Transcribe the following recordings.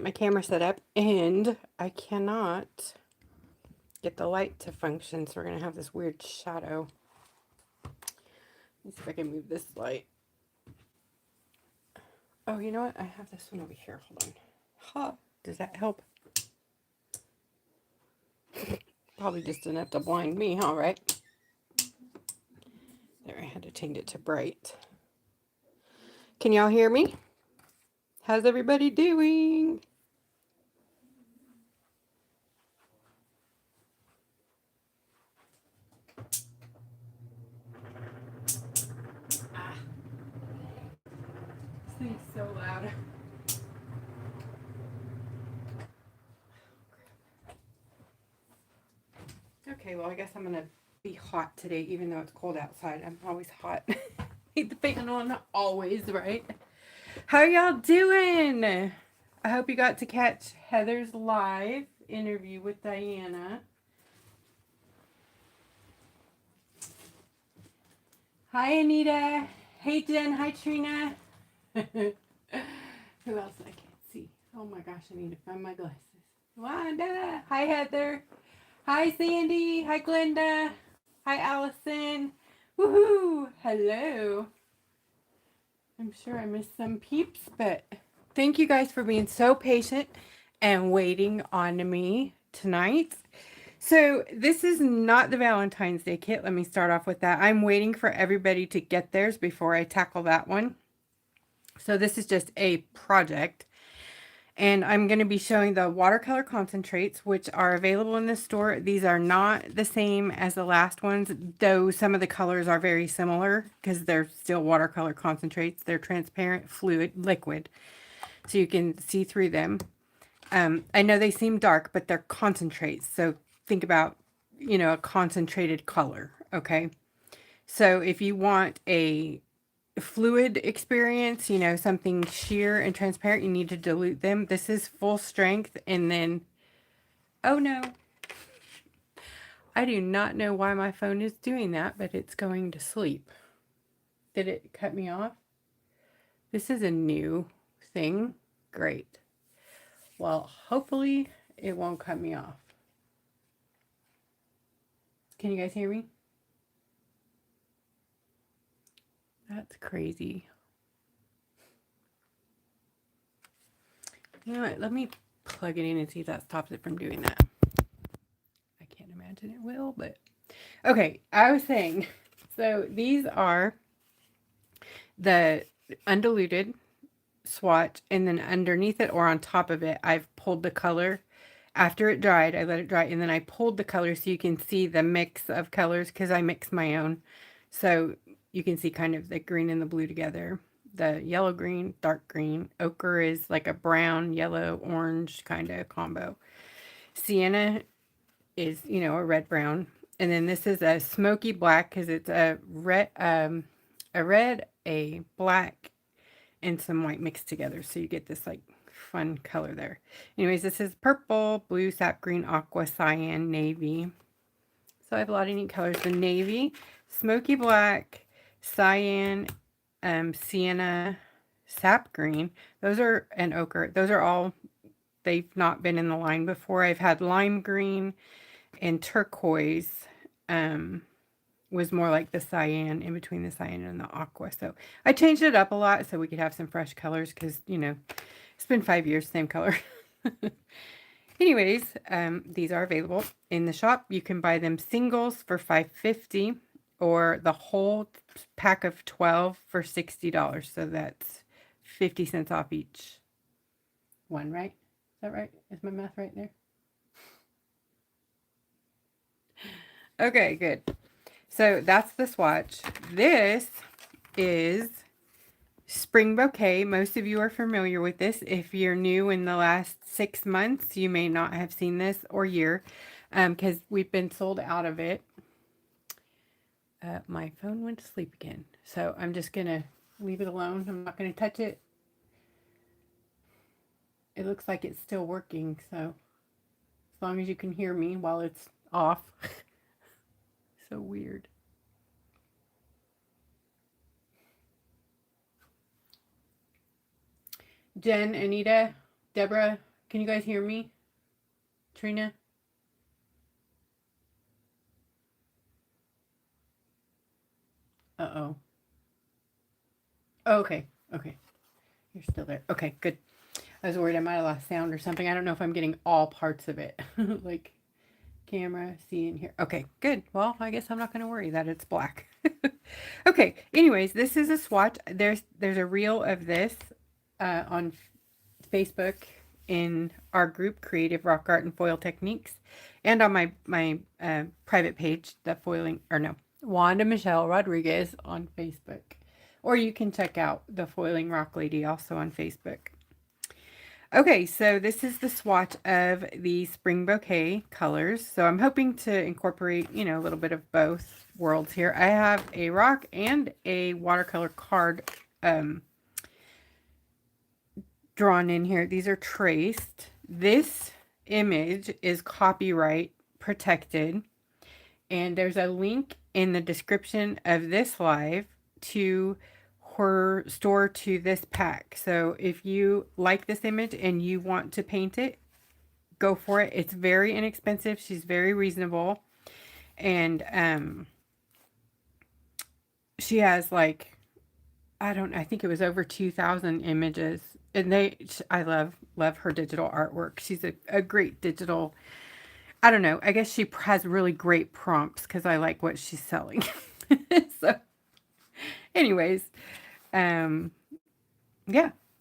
my camera set up, and I cannot get the light to function, so we're going to have this weird shadow. Let's see if I can move this light. Oh, you know what? I have this one over here. Hold on. Ha! Does that help? Probably just enough to blind me, huh, right? There, I had to change it to bright. Can y'all hear me? How's everybody doing? Ah, this thing's so loud. Okay, well, I guess I'm gonna be hot today, even though it's cold outside. I'm always hot. Keep the fan on always, right? How y'all doing? I hope you got to catch Heather's live interview with Diana. Hi, Anita. Hey, Jen. Hi, Trina. Who else I can't see? Oh my gosh, I need to find my glasses. Wanda. Hi, Heather. Hi, Sandy. Hi, Glenda. Hi, Allison. Woohoo! Hello. I'm sure I missed some peeps, but thank you guys for being so patient and waiting on me tonight. So this is not the Valentine's Day kit. Let me start off with that. I'm waiting for everybody to get theirs before I tackle that one. So this is just a project. And I'm going to be showing the watercolor concentrates, which are available in the store. These are not the same as the last ones, though some of the colors are very similar because they're still watercolor concentrates. They're transparent, fluid, liquid, so you can see through them. I know they seem dark, but they're concentrates. So think about, you know, a concentrated color, okay? So if you want a fluid experience, you know, something sheer and transparent, you need to dilute them. This is full strength, and then, oh no, I do not know why my phone is doing that, but it's going to sleep. Did it cut me off? This is a new thing. Great. Well, hopefully it won't cut me off. Can you guys hear me? That's crazy. You know what? Let me plug it in and see if that stops it from doing that. I can't imagine it will, but okay. I was saying, so these are the undiluted swatch, and then underneath it or on top of it, I've pulled the color. After it dried, I let it dry, and then I pulled the color so you can see the mix of colors because I mix my own. So you can see kind of the green and the blue together. The yellow green, dark green. Ochre is like a brown, yellow, orange kind of combo. Sienna is, you know, a red brown. And then this is a smoky black because it's a red, a black, and some white mixed together. So you get this like fun color there. Anyways, this is purple, blue, sap green, aqua, cyan, navy. So I have a lot of neat colors. The navy, smoky black, cyan, sienna, sap green. Those are, and ochre. Those are all, they've not been in the line before. I've had lime green and turquoise. Was more like the cyan, in between the cyan and the aqua. So I changed it up a lot so we could have some fresh colors because, you know, it's been 5 years, same color. Anyways, these are available in the shop. You can buy them singles for $5.50 or the whole pack of 12 for $60. So that's 50 cents off each one, right? Is that right? Is my math right there? Okay, good. So that's the swatch. This is Spring Bouquet. Most of you are familiar with this. If you're new in the last 6 months, you may not have seen this, or year, because we've been sold out of it. My phone went to sleep again, so I'm just going to leave it alone. I'm not going to touch it. It looks like it's still working, so as long as you can hear me while it's off. So weird. Jen, Anita, Deborah, Can you guys hear me? Trina? Uh-oh. Oh, okay. Okay. You're still there. Okay, good. I was worried I might have lost sound or something. I don't know if I'm getting all parts of it. Like camera, see and hear. Okay, good. Well, I guess I'm not going to worry that it's black. Okay, anyways, this is a swatch. There's a reel of this on Facebook in our group, Creative Rock Art and Foil Techniques, and on my private page, the foiling, or no, Wanda Michelle Rodriguez on Facebook. Or you can check out the Foiling Rock Lady also on Facebook. Okay, so this is the swatch of the Spring Bouquet colors. So I'm hoping to incorporate, you know, a little bit of both worlds here. I have a rock and a watercolor card drawn in here. These are traced. This image is copyright protected, and there's a link in the description of this live to her store to this pack. So if you like this image and you want to paint it, go for it. It's very inexpensive. She's very reasonable, and she has like, I think it was over 2,000 images, and I love her digital artwork. She's a great digital, I don't know, I guess she has really great prompts because I like what she's selling. So anyways, yeah, I'm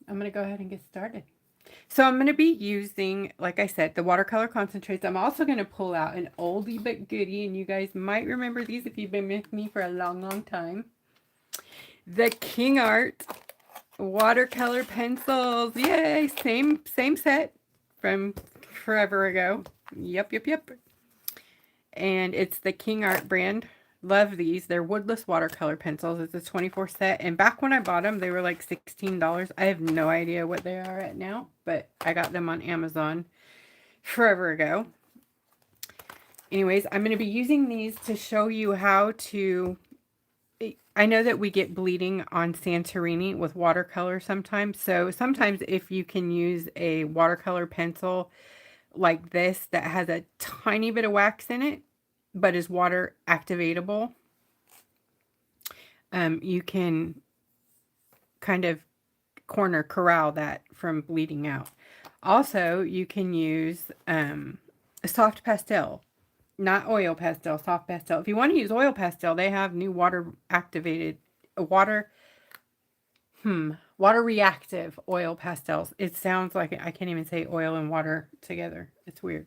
gonna go ahead and get started. So I'm going to be using, like I said, the watercolor concentrates. I'm also going to pull out an oldie but goodie, and you guys might remember these if you've been with me for a long time. The King Art watercolor pencils. Yay! Same set from forever ago. Yep. And it's the King Art brand. Love these. They're woodless watercolor pencils. It's a 24 set. And back when I bought them, they were like $16. I have no idea what they are at now, but I got them on Amazon forever ago. Anyways, I'm going to be using these to show you how to... I know that we get bleeding on Santorini with watercolor sometimes. So sometimes if you can use a watercolor pencil like this that has a tiny bit of wax in it, but is water activatable, you can kind of corral that from bleeding out. Also, you can use a soft pastel, not oil pastel, soft pastel. If you want to use oil pastel, they have new water reactive oil pastels. It sounds like I can't even say oil and water together. It's weird.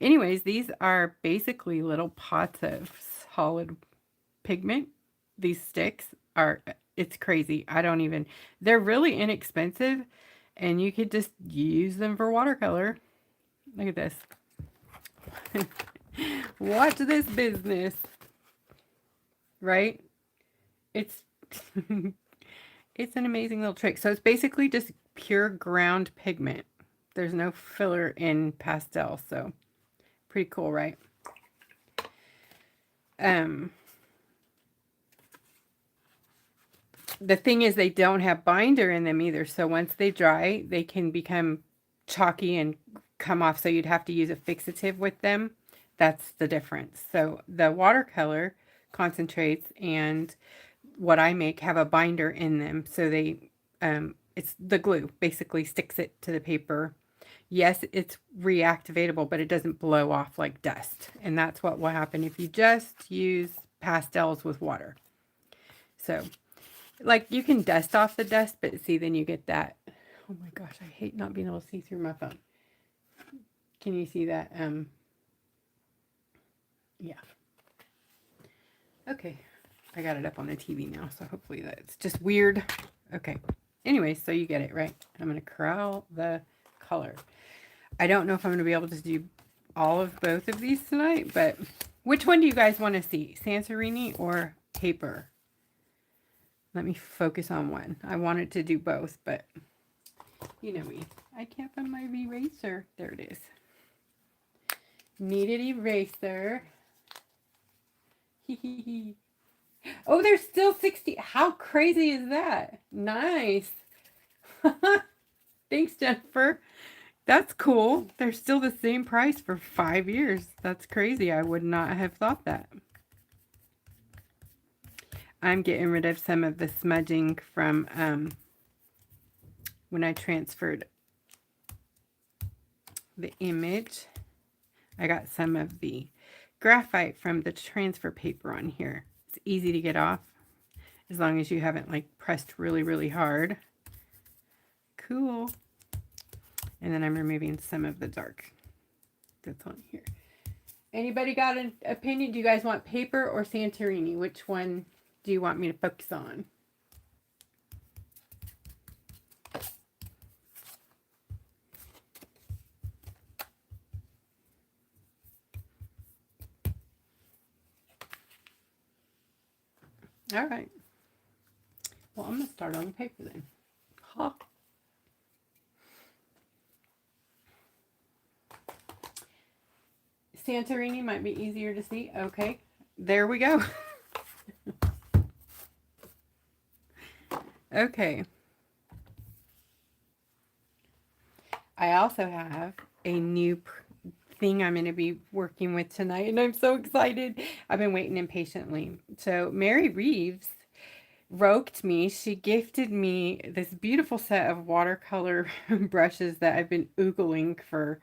Anyways, these are basically little pots of solid pigment. These sticks are, it's crazy. They're really inexpensive, and you could just use them for watercolor. Look at this. Watch this business. Right? It's it's an amazing little trick. So it's basically just pure ground pigment. There's no filler in pastel, so pretty cool, right? The thing is, they don't have binder in them either. So once they dry, they can become chalky and come off. So you'd have to use a fixative with them. That's the difference. So the watercolor concentrates and what I make have a binder in them. So they, it's the glue basically sticks it to the paper. Yes, it's reactivatable, but it doesn't blow off like dust. And that's what will happen if you just use pastels with water. So, like, you can dust off the dust, but see, then you get that. Oh my gosh, I hate not being able to see through my phone. Can you see that? Yeah. Okay. I got it up on the TV now, so hopefully that's just weird. Okay. Anyway, so you get it, right? I'm going to corral the color. I don't know if I'm going to be able to do all of both of these tonight, but which one do you guys want to see? Santorini or paper? Let me focus on one. I wanted to do both, but you know me. I can't find my eraser. There it is. Needed eraser. Oh, there's still 60. How crazy is that? Nice. Thanks, Jennifer. That's cool. They're still the same price for 5 years. That's crazy. I would not have thought that. I'm getting rid of some of the smudging from when I transferred the image. I got some of the graphite from the transfer paper on here. It's easy to get off as long as you haven't like pressed really, really hard. Cool. And then I'm removing some of the dark that's on here. Anybody got an opinion? Do you guys want paper or Santorini? Which one do you want me to focus on? All right. Well, I'm going to start on the paper then. Huh. Santorini might be easier to see. Okay. There we go. Okay. I also have a new thing I'm going to be working with tonight, and I'm so excited. I've been waiting impatiently. So Mary Reeves roped me. She gifted me this beautiful set of watercolor brushes that I've been oogling for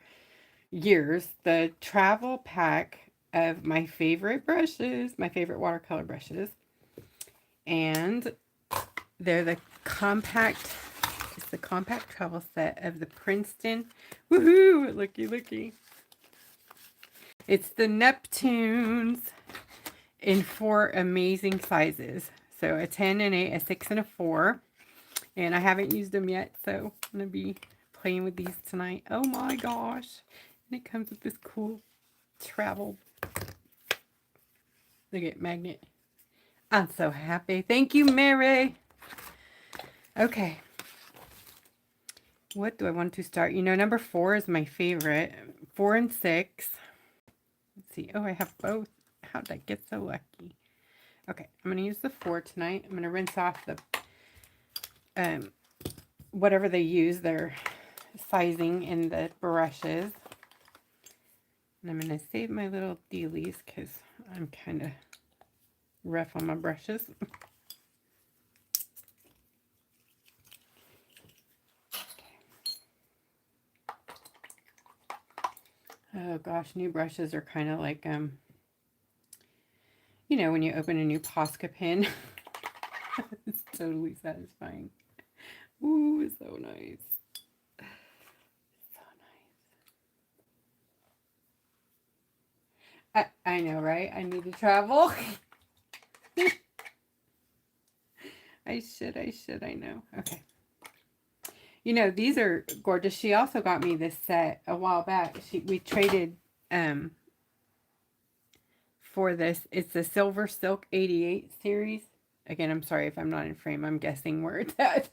years. The travel pack of my favorite brushes, my favorite watercolor brushes. And they're the compact, it's the compact travel set of the Princeton. Woohoo! Looky, looky. It's the Neptunes in 4 amazing sizes. So a 10, an 8, a 6, and a 4. And I haven't used them yet, so I'm going to be playing with these tonight. Oh my gosh. And it comes with this cool travel. Look at magnet. I'm so happy. Thank you, Mary. Okay. What do I want to start? You know, number 4 is my favorite. 4 and 6. Let's see. Oh, I have both. How did I get so lucky? Okay, I'm going to use the 4 tonight. I'm going to rinse off the whatever they use, their sizing in the brushes. And I'm going to save my little dealies because I'm kind of rough on my brushes. Oh gosh, new brushes are kind of like, you know, when you open a new Posca pen. It's totally satisfying. Ooh, it's so nice. So nice. I know, right? I need to travel. I know. Okay. You know, these are gorgeous. She also got me this set a while back. We traded for this. It's the Silver Silk 88 series. Again, I'm sorry if I'm not in frame. I'm guessing where it's at.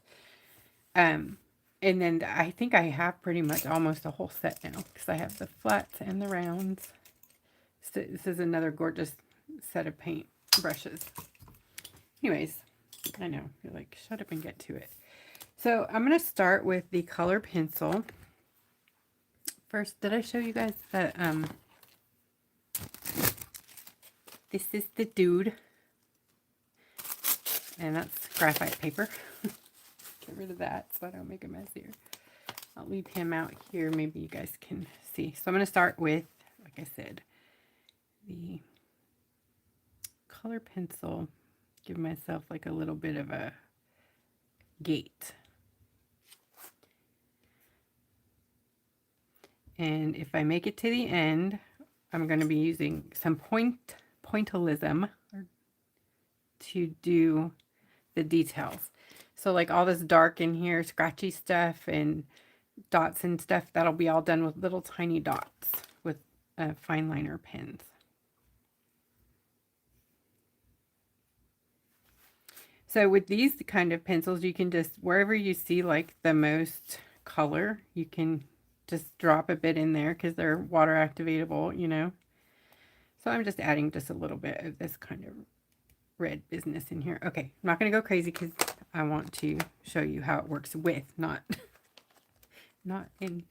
And then I think I have pretty much almost a whole set now because I have the flats and the rounds. So this is another gorgeous set of paint brushes. Anyways, I know. You're like, shut up and get to it. So I'm going to start with the color pencil. First, did I show you guys that this is the dude? And that's graphite paper. Get rid of that so I don't make a mess here. I'll leave him out here. Maybe you guys can see. So I'm going to start with, like I said, the color pencil. Give myself like a little bit of a gate. And if I make it to the end, I'm going to be using some pointillism to do the details. So like all this dark in here, scratchy stuff and dots and stuff, that'll be all done with little tiny dots with fine liner pens. So with these kind of pencils, you can just, wherever you see like the most color, you can just drop a bit in there because they're water activatable, you know. So I'm just adding just a little bit of this kind of red business in here. Okay, I'm not going to go crazy because I want to show you how it works with, not in.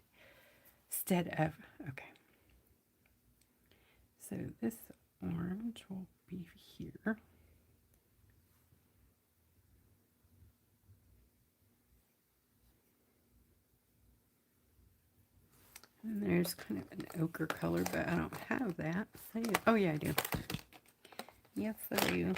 instead of, okay. So this orange will be here. And there's kind of an ochre color, but I don't have that. Oh yeah, I do. Yes, I do.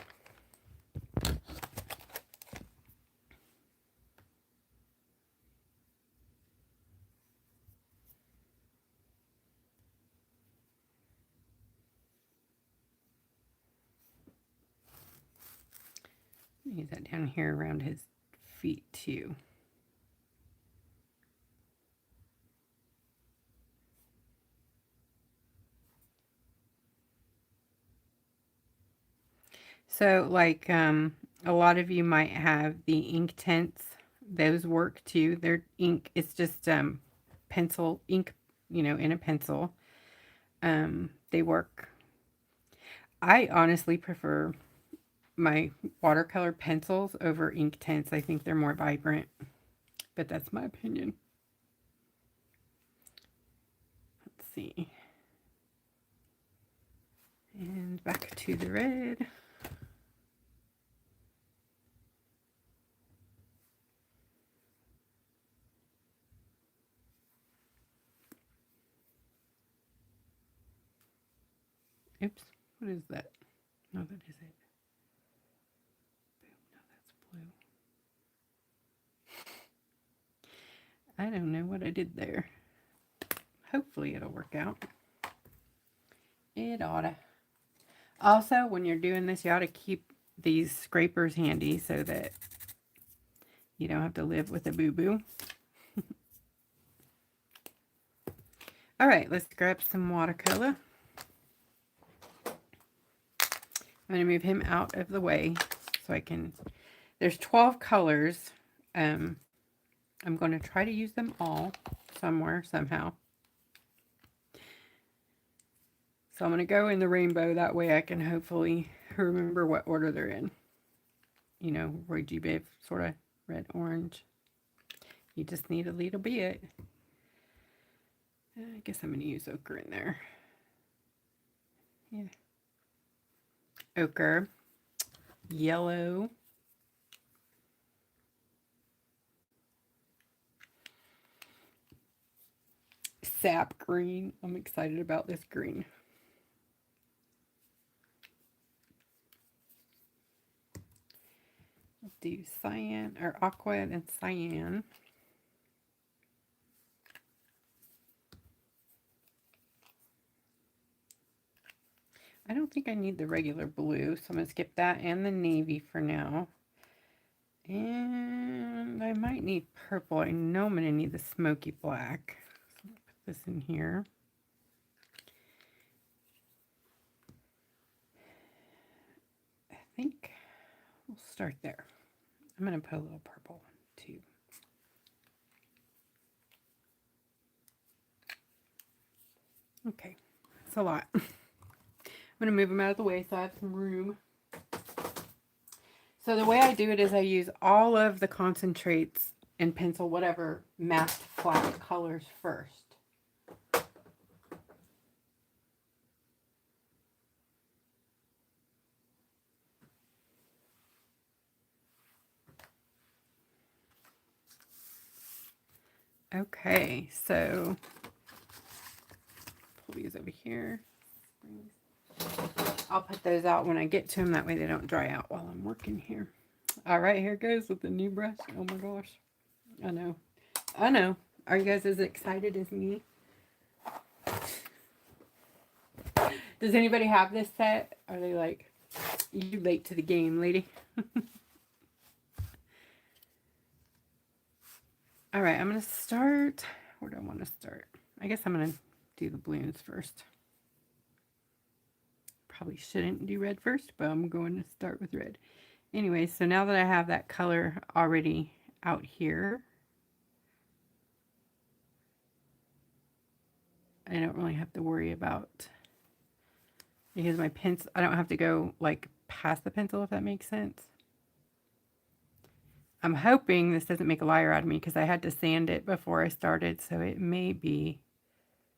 Use that down here around his feet too. So like a lot of you might have the ink tints. Those work too. They're ink. It's just pencil ink, in a pencil. They work. I honestly prefer my watercolor pencils over ink tints. I think they're more vibrant, but that's my opinion. Let's see. And back to the red. Oops, what is that? No, that is it. No, that's blue. I don't know what I did there. Hopefully it'll work out. It oughta. Also, when you're doing this, you ought to keep these scrapers handy so that you don't have to live with a boo-boo. All right, let's grab some watercolor. I'm going to move him out of the way so I can... There's 12 colors. I'm going to try to use them all somewhere, somehow. So I'm going to go in the rainbow. That way I can hopefully remember what order they're in. You know, Roy G. Biv, sort of red, orange. You just need a little bit. I guess I'm going to use ochre in there. Yeah. Ochre. Yellow. Sap green. I'm excited about this green. Do cyan or aqua and cyan. I don't think I need the regular blue, so I'm going to skip that and the navy for now. And I might need purple. I know I'm going to need the smoky black. So I'll put this in here. I think we'll start there. I'm going to put a little purple too. Okay, that's a lot. I'm going to move them out of the way so I have some room. So the way I do it is I use all of the concentrates and pencil, whatever, masked flat colors first. Okay, so pull these over here. I'll put those out when I get to them. That way they don't dry out while I'm working here. All right, here goes with the new brush. Oh my gosh. I know. I know. Are you guys as excited as me? Does anybody have this set? Are they like, you late to the game, lady? All right, I'm going to start. Where do I want to start? I guess I'm going to do the balloons first. Probably shouldn't do red first, but I'm going to start with red. Anyway, so now that I have that color already out here, I don't really have to worry about, because my pencil, I don't have to go like past the pencil, if that makes sense. I'm hoping this doesn't make a liar out of me because I had to sand it before I started, so it may be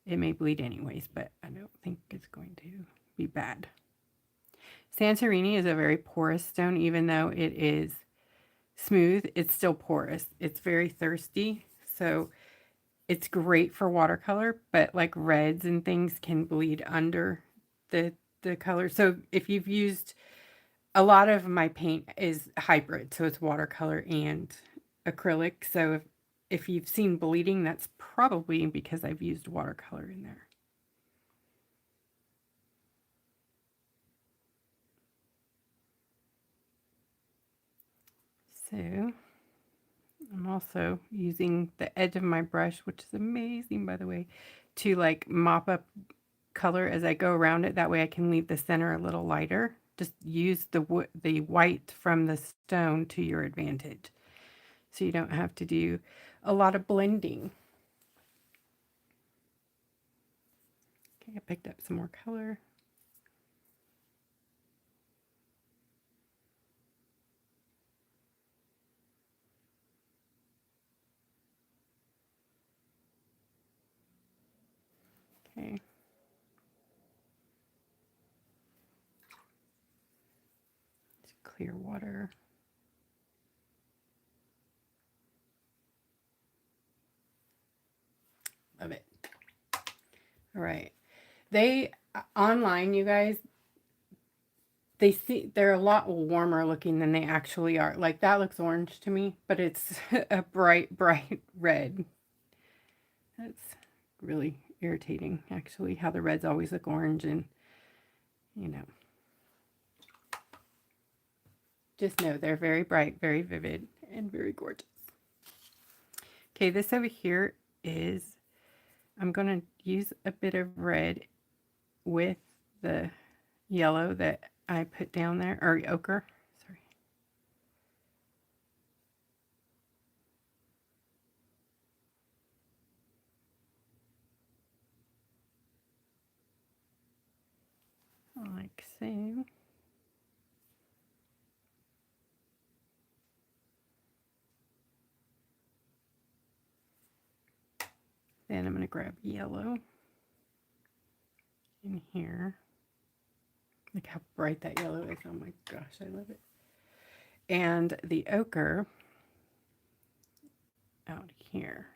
It may bleed anyways, but I don't think it's going to be bad. Santorini is a very porous stone, even though it is smooth, it's still porous. It's very thirsty, so it's great for watercolor, but like reds and things can bleed under the color. So if you've used, a lot of my paint is hybrid, so it's watercolor and acrylic. So if you've seen bleeding, that's probably because I've used watercolor in there. So I'm also using the edge of my brush, which is amazing, by the way, to like mop up color as I go around it. That way I can leave the center a little lighter. Just use the white from the stone to your advantage, so you don't have to do a lot of blending. Okay, I picked up some more color. Okay. It's clear water. Love it. All right. They online, you guys, they're a lot warmer looking than they actually are. Like that looks orange to me, but it's a bright red. That's really irritating, actually, how the reds always look orange, and you know, just know they're very bright, very vivid, and very gorgeous. Okay, this over here is, I'm going to use a bit of red with the yellow that I put down there, or ochre, sorry. Like so. Then I'm going to grab yellow in here. Look how bright that yellow is. Oh my gosh, I love it. And the ochre out here.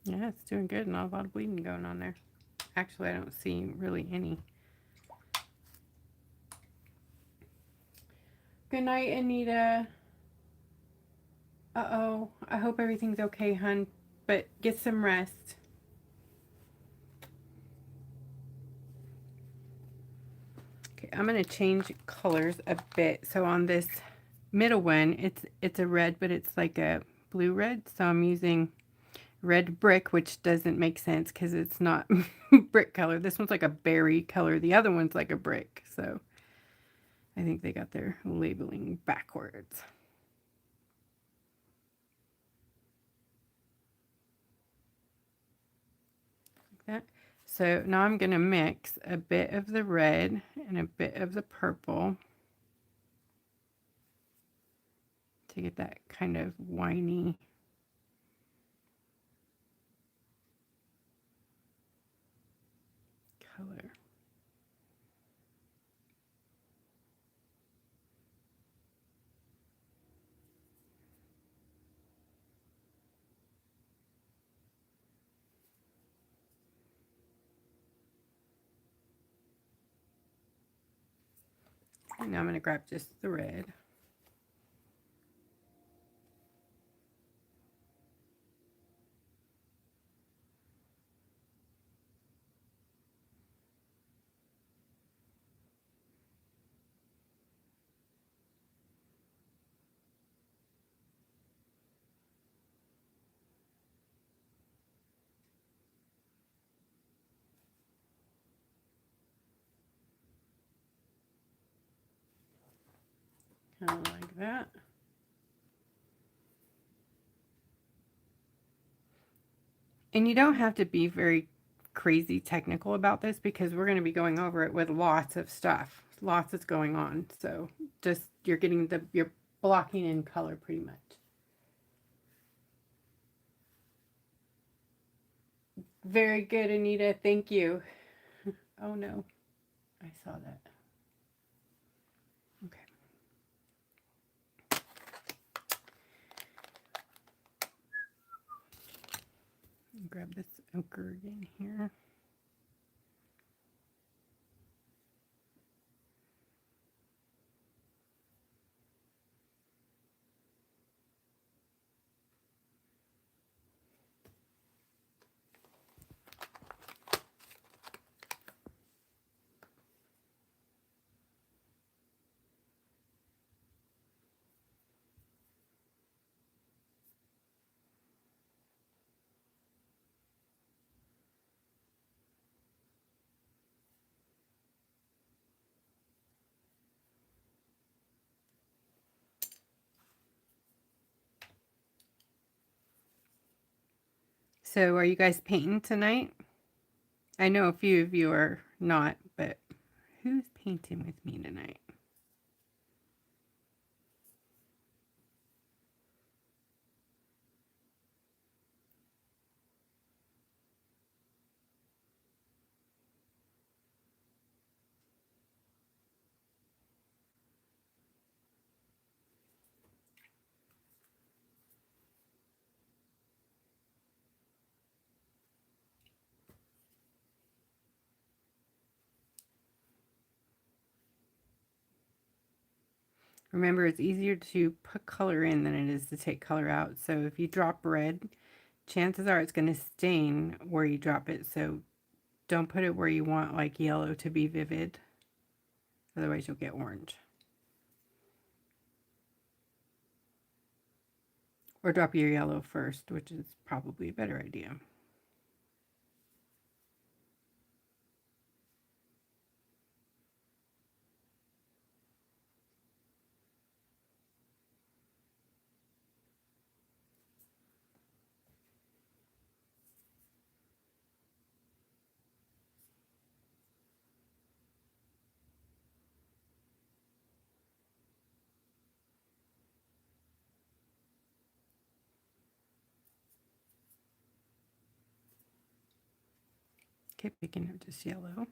Yeah, it's doing good. Not a lot of bleeding going on there. Actually, I don't see really any. Good night, Anita. Uh-oh. I hope everything's okay, hun. But get some rest. Okay, I'm going to change colors a bit. So on this middle one, it's a red, but it's like a blue red. So I'm using red brick, which doesn't make sense because it's not brick color. This one's like a berry color. The other one's like a brick. So I think they got their labeling backwards. Like that. So now I'm going to mix a bit of the red and a bit of the purple to get that kind of winey color. And now I'm going to grab just the red. Kind of like that. And you don't have to be very crazy technical about this because we're going to be going over it with lots of stuff. Lots is going on. So just you're blocking in color pretty much. Very good, Anita. Thank you. Oh no, I saw that. Okay. Grab this ochre again here. So are you guys painting tonight? I know a few of you are not, but who's painting with me tonight? Remember, it's easier to put color in than it is to take color out. So if you drop red, chances are it's going to stain where you drop it. So don't put it where you want like yellow to be vivid. Otherwise you'll get orange. Or drop your yellow first, which is probably a better idea. Okay, picking up just yellow.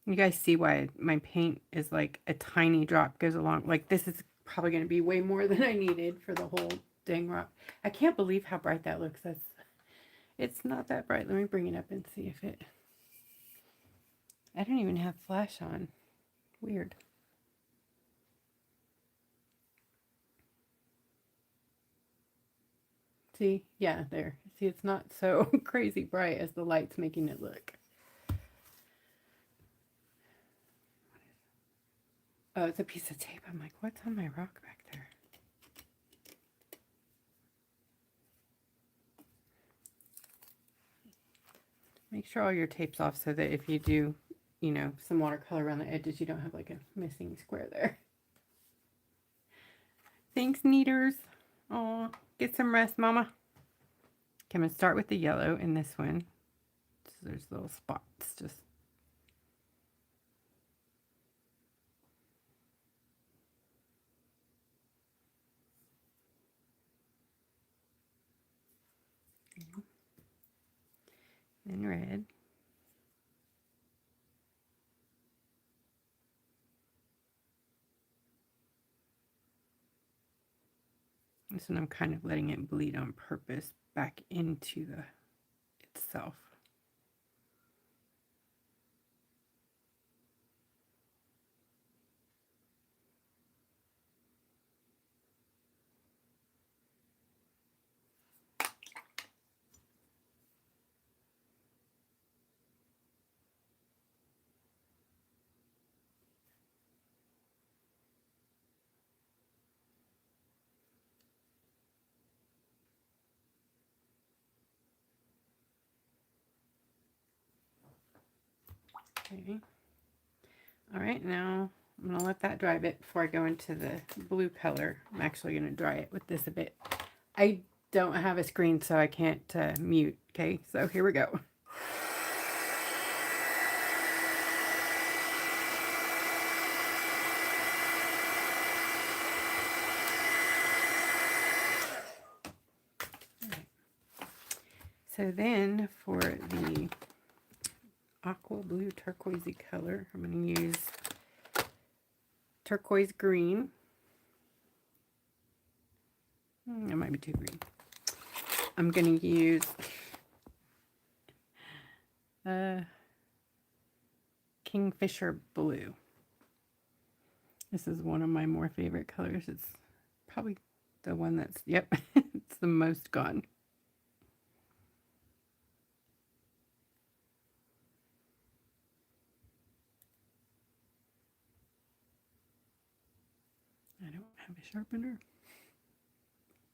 You guys see why my paint is like a tiny drop goes along. Like this is probably going to be way more than I needed for the whole dang rock. I can't believe how bright that looks. It's not that bright. Let me bring it up and see if it... I don't even have flash on. Weird. See? Yeah, there. See, it's not so crazy bright as the light's making it look. Oh, it's a piece of tape. I'm like, what's on my rock back there? Make sure all your tape's off so that if you do, you know, some watercolor around the edges, you don't have like a missing square there. Thanks, Neaters. Oh, get some rest, Mama. Okay, I'm going to start with the yellow in this one. So there's little spots just... Then red. This one I'm kind of letting it bleed on purpose back into the itself. Okay. All right, now I'm going to let that dry a bit before I go into the blue color. I'm actually going to dry it with this a bit. I don't have a screen, so I can't mute. Okay, so here we go. So then for the aqua blue turquoisey color, I'm going to use turquoise green. It might be too green. I'm going to use Kingfisher blue. This is one of my more favorite colors. It's probably the one that's, yep, it's the most gone. I don't have a sharpener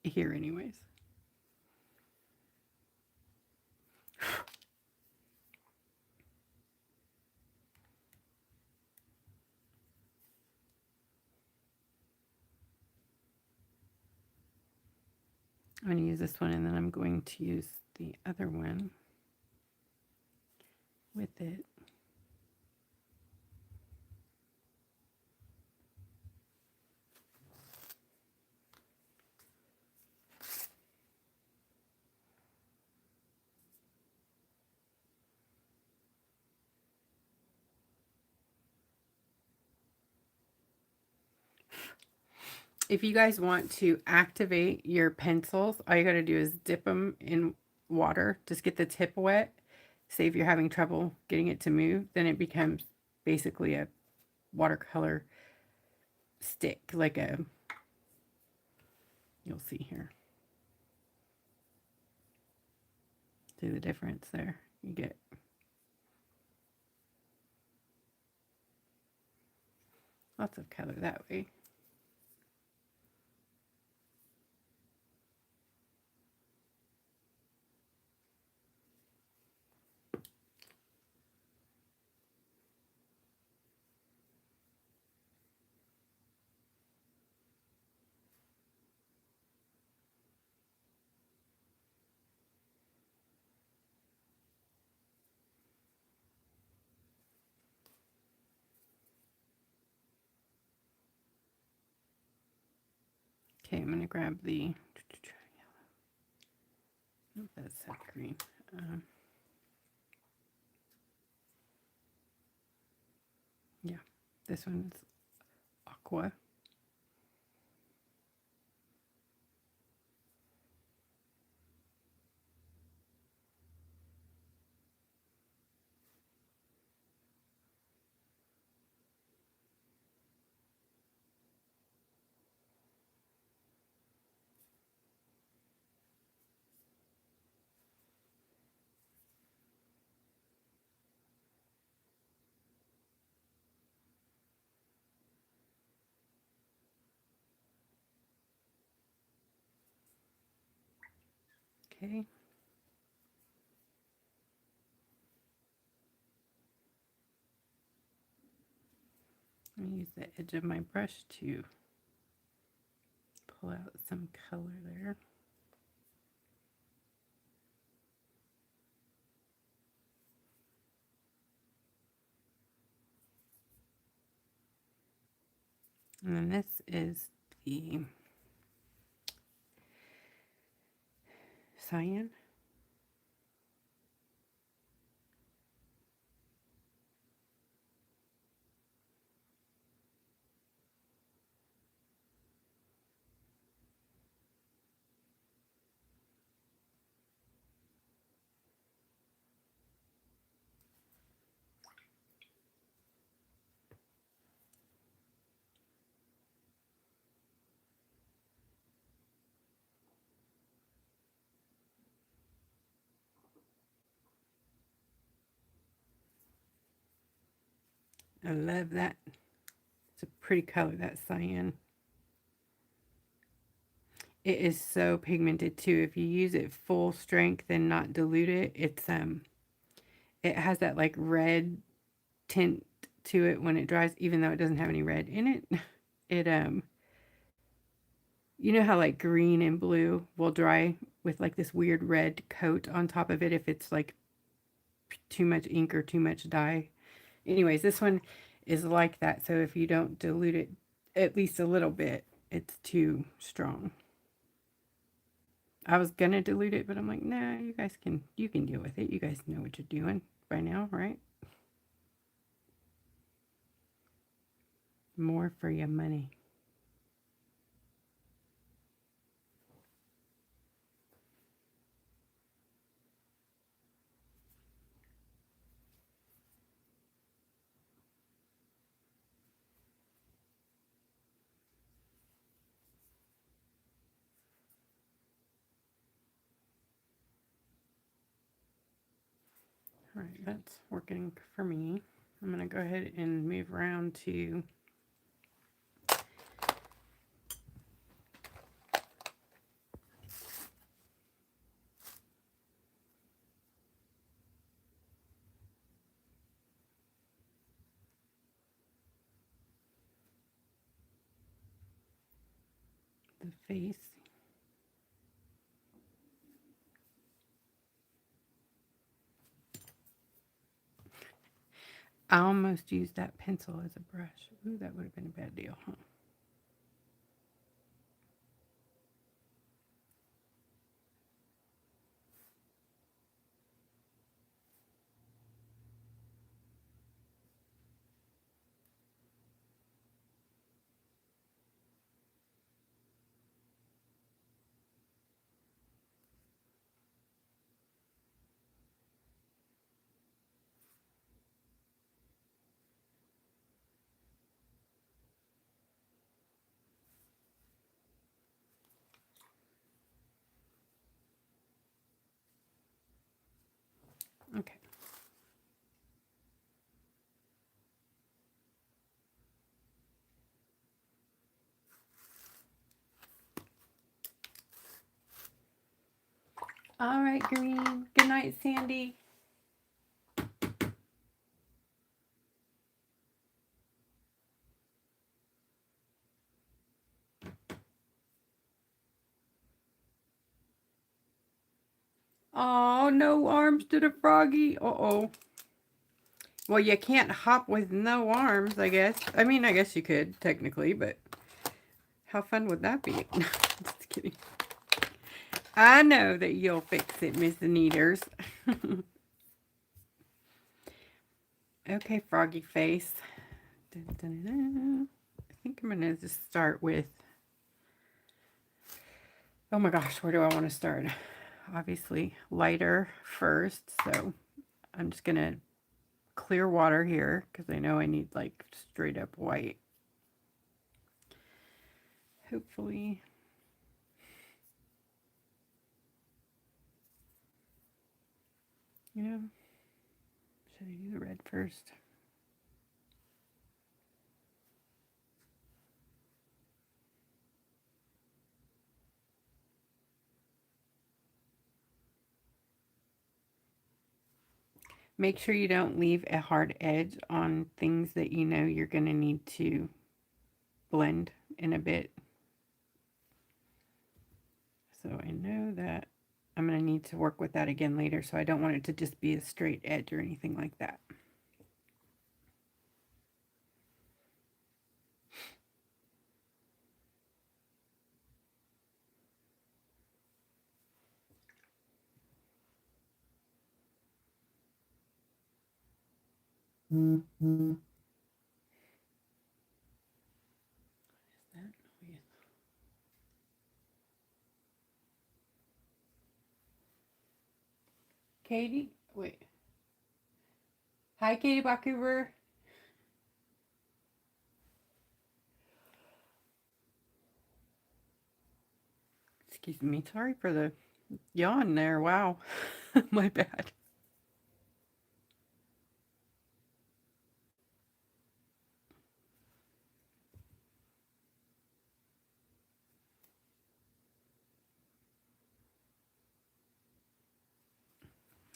here anyways. I'm going to use this one, and then I'm going to use the other one with it. If you guys want to activate your pencils, all you got to do is dip them in water. Just get the tip wet. Say if you're having trouble getting it to move, then it becomes basically a watercolor stick, like a, you'll see here. See the difference there? You get lots of color that way. Okay, I'm going to grab the, oh, that's that green. Yeah, this one's aqua. Okay. I'm going to use the edge of my brush to pull out some color there. And then this is the cyan. I love that. It's a pretty color, that cyan. It is so pigmented too. If you use it full strength and not dilute it, it's it has that like red tint to it when it dries, even though it doesn't have any red in it. It you know how like green and blue will dry with like this weird red coat on top of it if it's like too much ink or too much dye. Anyways, this one is like that. So if you don't dilute it at least a little bit, it's too strong. I was gonna dilute it, but I'm like, nah, you can deal with it. You guys know what you're doing by now, right? More for your money. All right, that's working for me. I'm gonna go ahead and move around to the face. I almost used that pencil as a brush. Ooh, that would have been a bad deal, huh? Okay. All right, Green. Good night, Sandy. Oh, no arms to the froggy. Uh-oh. Well, you can't hop with no arms, I guess. I mean, I guess you could, technically, but how fun would that be? Just kidding. I know that you'll fix it, Miss Neaters. Okay, froggy face. Dun, dun, dun. I think I'm going to just start with... Oh my gosh, where do I want to start? Obviously, lighter first, so I'm just going to clear water here because I know I need like straight up white. Hopefully. Yeah. Should I do the red first? Make sure you don't leave a hard edge on things that you know you're going to need to blend in a bit. So I know that I'm going to need to work with that again later, so I don't want it to just be a straight edge or anything like that. Mm-hmm. Katie? Wait. Hi, Katie Bakuber. Excuse me. Sorry for the yawn there. Wow. My bad.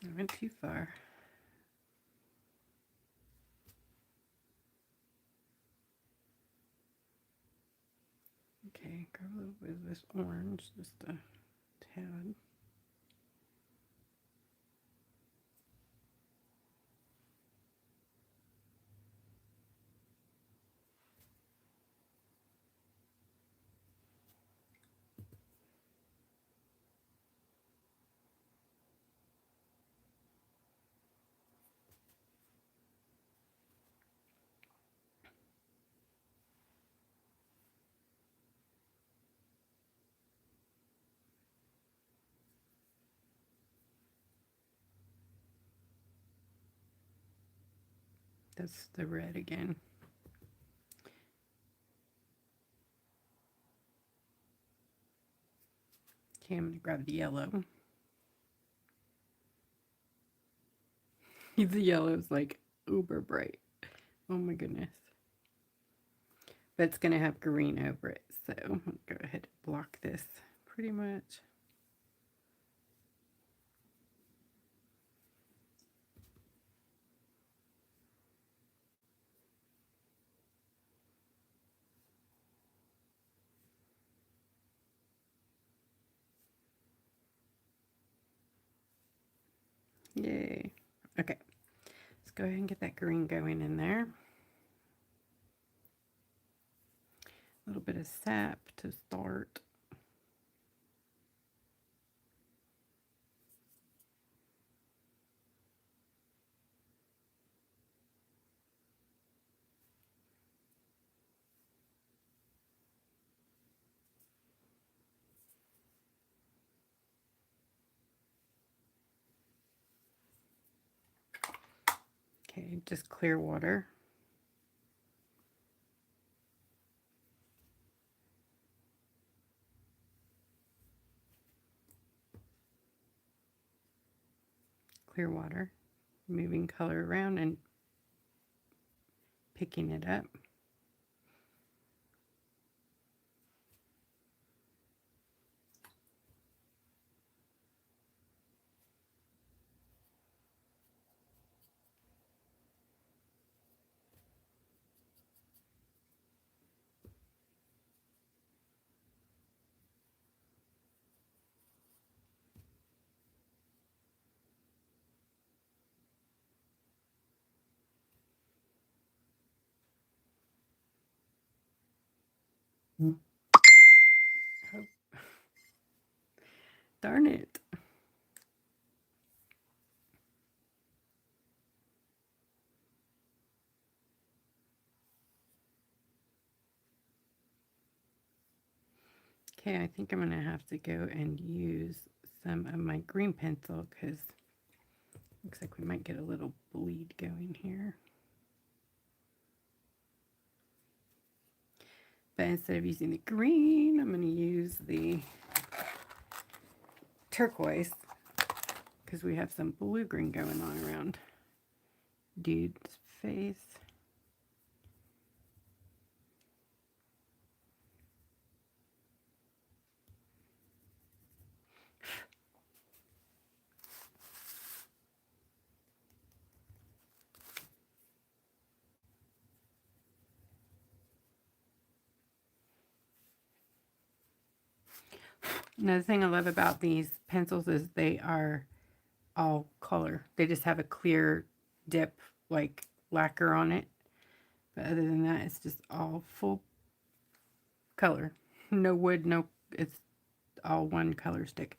I went too far. Okay, go a little bit of this orange, just a tad. That's the red again. Okay, I'm going to grab the yellow. The yellow is like uber bright. Oh my goodness. But it's going to have green over it. So I'm going to go ahead and block this pretty much. Yay. Okay. Let's go ahead and get that green going in there. A little bit of sap to start. Okay, just clear water. Clear water. Moving color around and picking it up. Oh, darn it. Okay, I think I'm going to have to go and use some of my green pencil because looks like we might get a little bleed going here. But instead of using the green, I'm going to use the turquoise because we have some blue-green going on around dude's face. Another thing I love about these pencils is they are all color. They just have a clear dip like lacquer on it. But other than that, it's just all full color. No wood, no, it's all one color stick.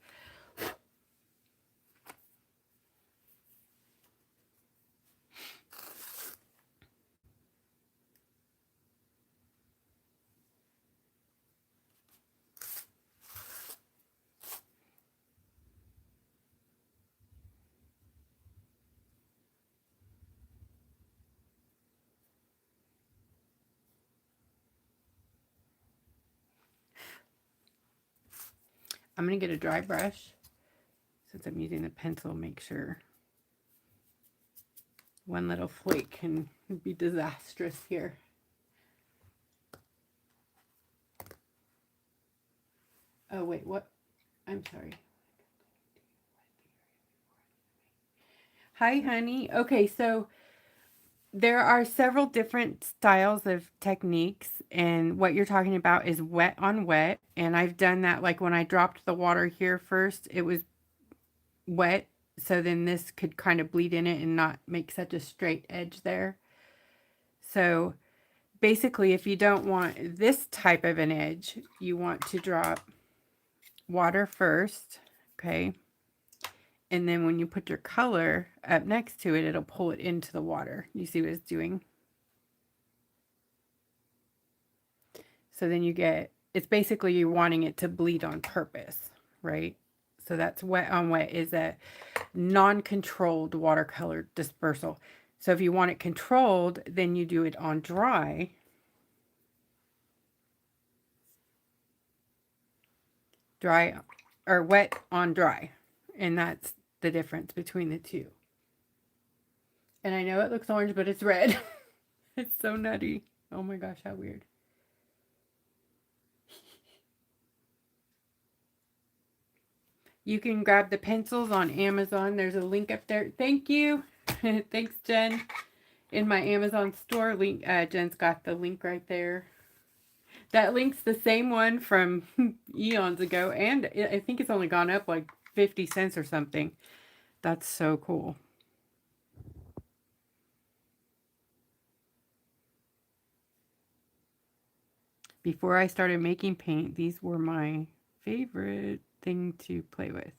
I'm going to get a dry brush. Since I'm using the pencil, make sure one little flake can be disastrous here. Oh, wait, what? I'm sorry. Hi, honey. Okay, so There are several different styles of techniques, and what you're talking about is wet on wet. And I've done that, like when I dropped the water here first, it was wet, so then this could kind of bleed in it and not make such a straight edge there. So basically, if you don't want this type of an edge, you want to drop water first, okay? And then when you put your color up next to it, it'll pull it into the water. You see what it's doing? So then you get, it's basically you're wanting it to bleed on purpose, right? So that's wet on wet is a non-controlled watercolor dispersal. So if you want it controlled, then you do it on dry. Dry or wet on dry. And that's the difference between the two. And I know it looks orange, but it's red. It's so nutty. Oh my gosh, how weird. You can grab the pencils on Amazon. There's a link up there. Thank you. Thanks, Jen. In my Amazon store, link. Jen's got the link right there. That link's the same one from eons ago, and I think it's only gone up like 50 cents or something. That's so cool. Before I started making paint, these were my favorite thing to play with.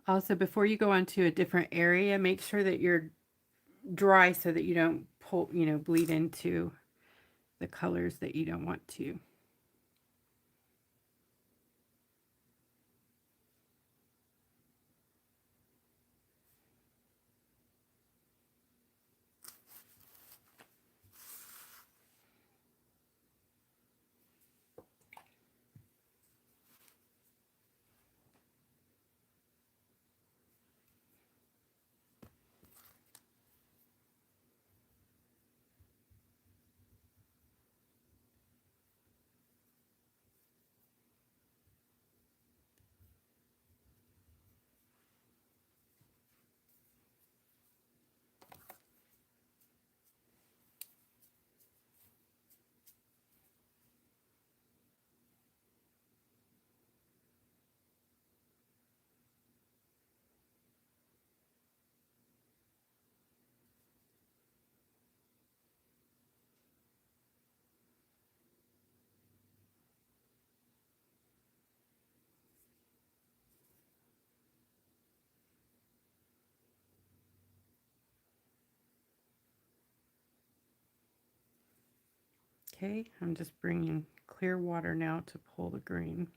Also, before you go on to a different area, make sure that you're dry so that you don't pull, bleed into the colors that you don't want to. Okay, I'm just bringing clear water now to pull the green.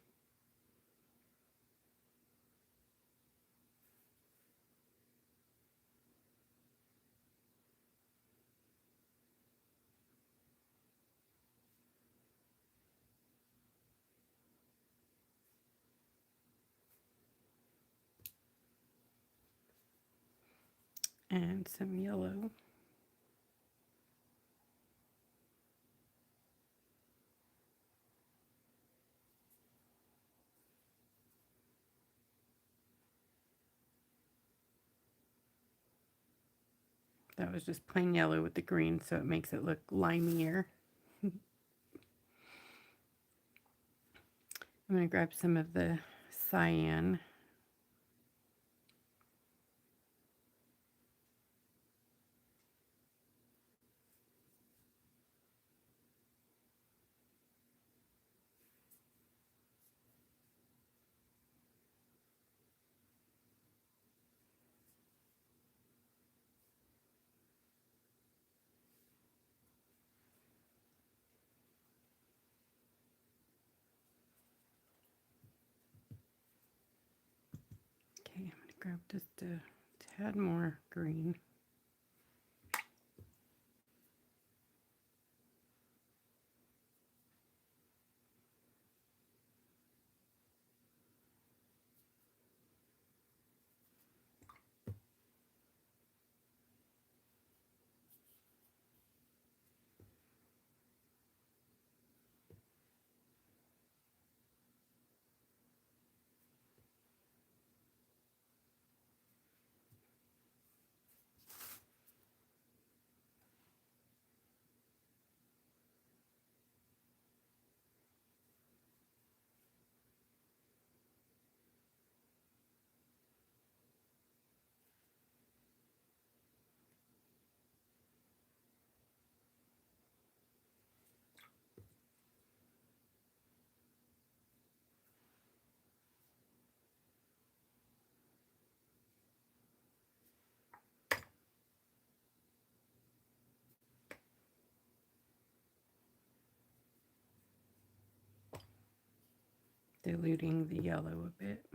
And some yellow. That was just plain yellow with the green, so it makes it look limier. I'm going to grab some of the cyan. Okay, I'm going to grab just a tad more green. Diluting the yellow a bit.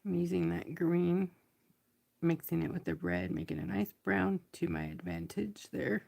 I'm using that green, mixing it with the red, making a nice brown to my advantage there.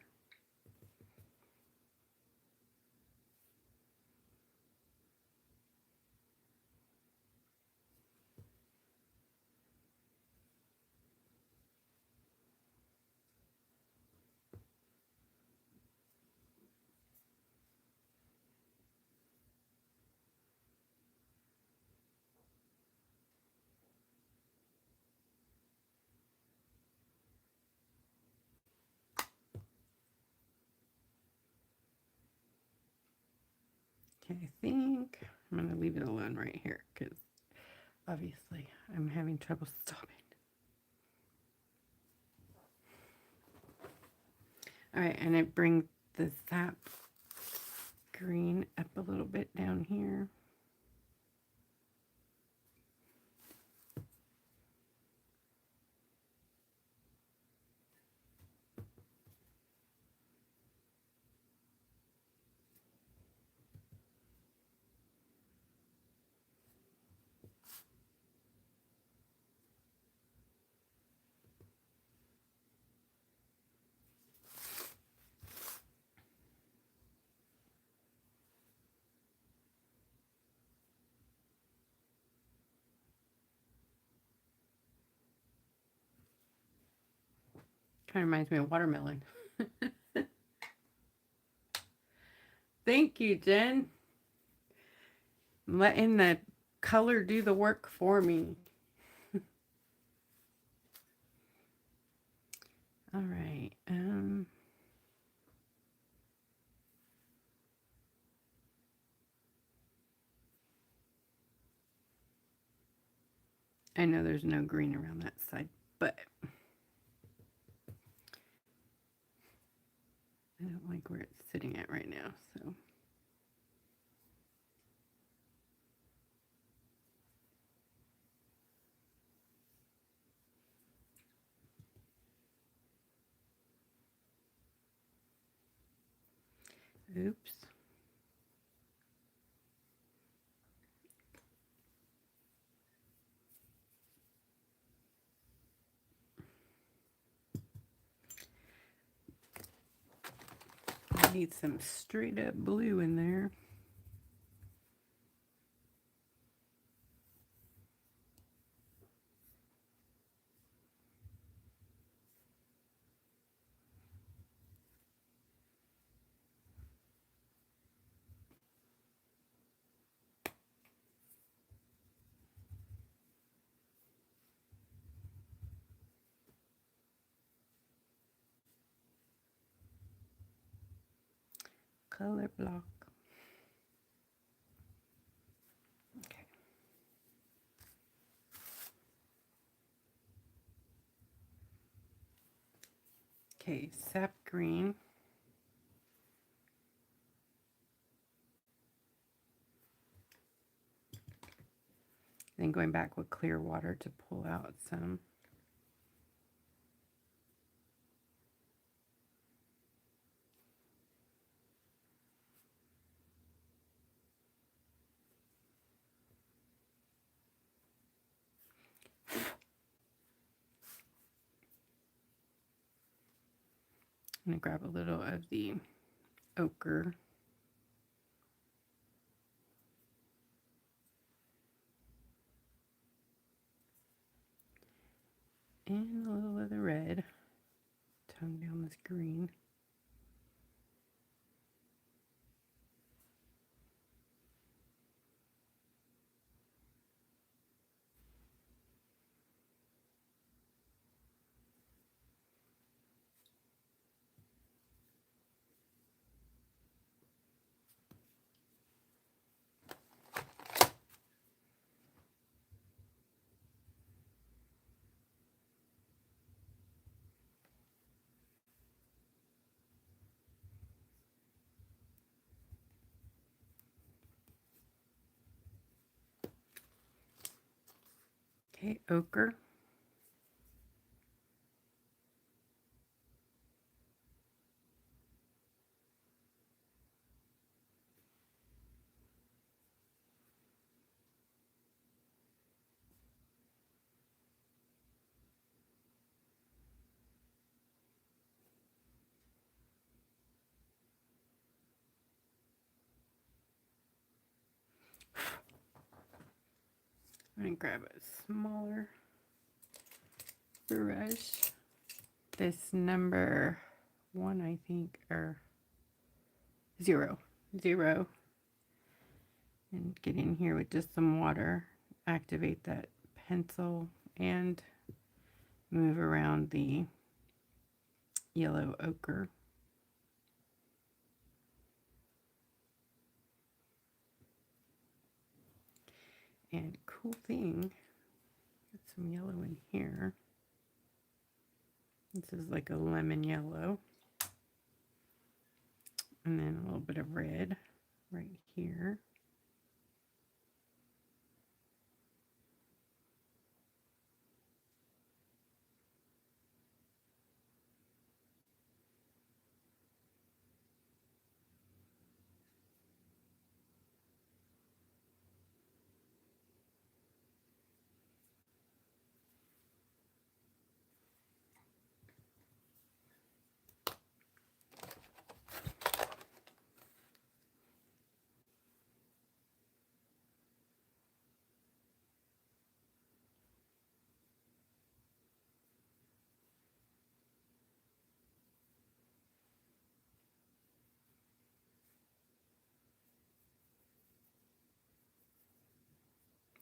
Okay, I think I'm going to leave it alone right here because obviously I'm having trouble stopping. All right, and I bring the sap green up a little bit down here. Kind of reminds me of watermelon. Thank you, Jen. I'm letting the color do the work for me. All right. I know there's no green around that side, but I don't like where it's sitting at right now, so. Oops. I need some straight up blue in there. Color block. Okay. Okay, sap green. Then going back with clear water to pull out some. I'm going to grab a little of the ochre. And a little of the red. Tone down this green. Okay, ochre. I'm going to grab a smaller brush. This number 1, I think, or 0. And get in here with just some water. Activate that pencil and move around the yellow ochre. And cool thing, get some yellow in here. This is like a lemon yellow. And then a little bit of red right here.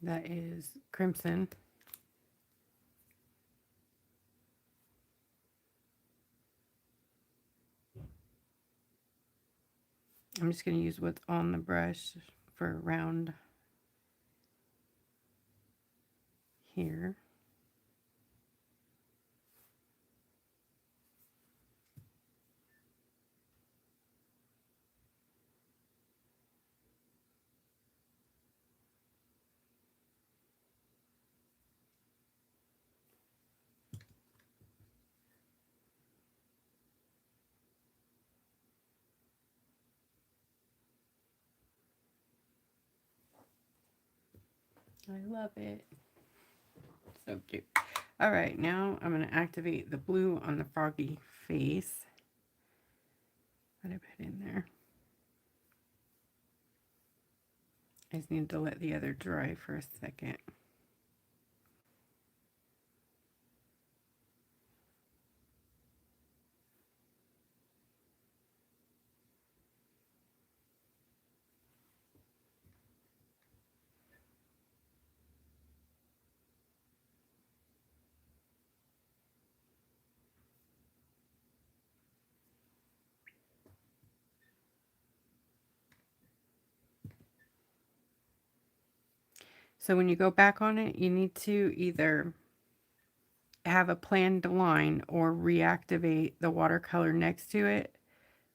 That is crimson. I'm just going to use what's on the brush for around here. I love it. So cute. All right, now I'm going to activate the blue on the froggy face that I put in there. I just need to let the other dry for a second. So when you go back on it, you need to either have a planned line or reactivate the watercolor next to it,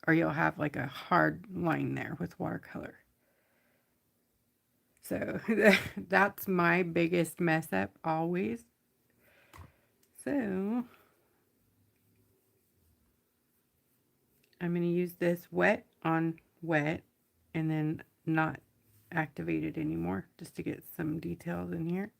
or you'll have like a hard line there with watercolor. So that's my biggest mess up always. So I'm going to use this wet on wet and then not activate it anymore just to get some details in here.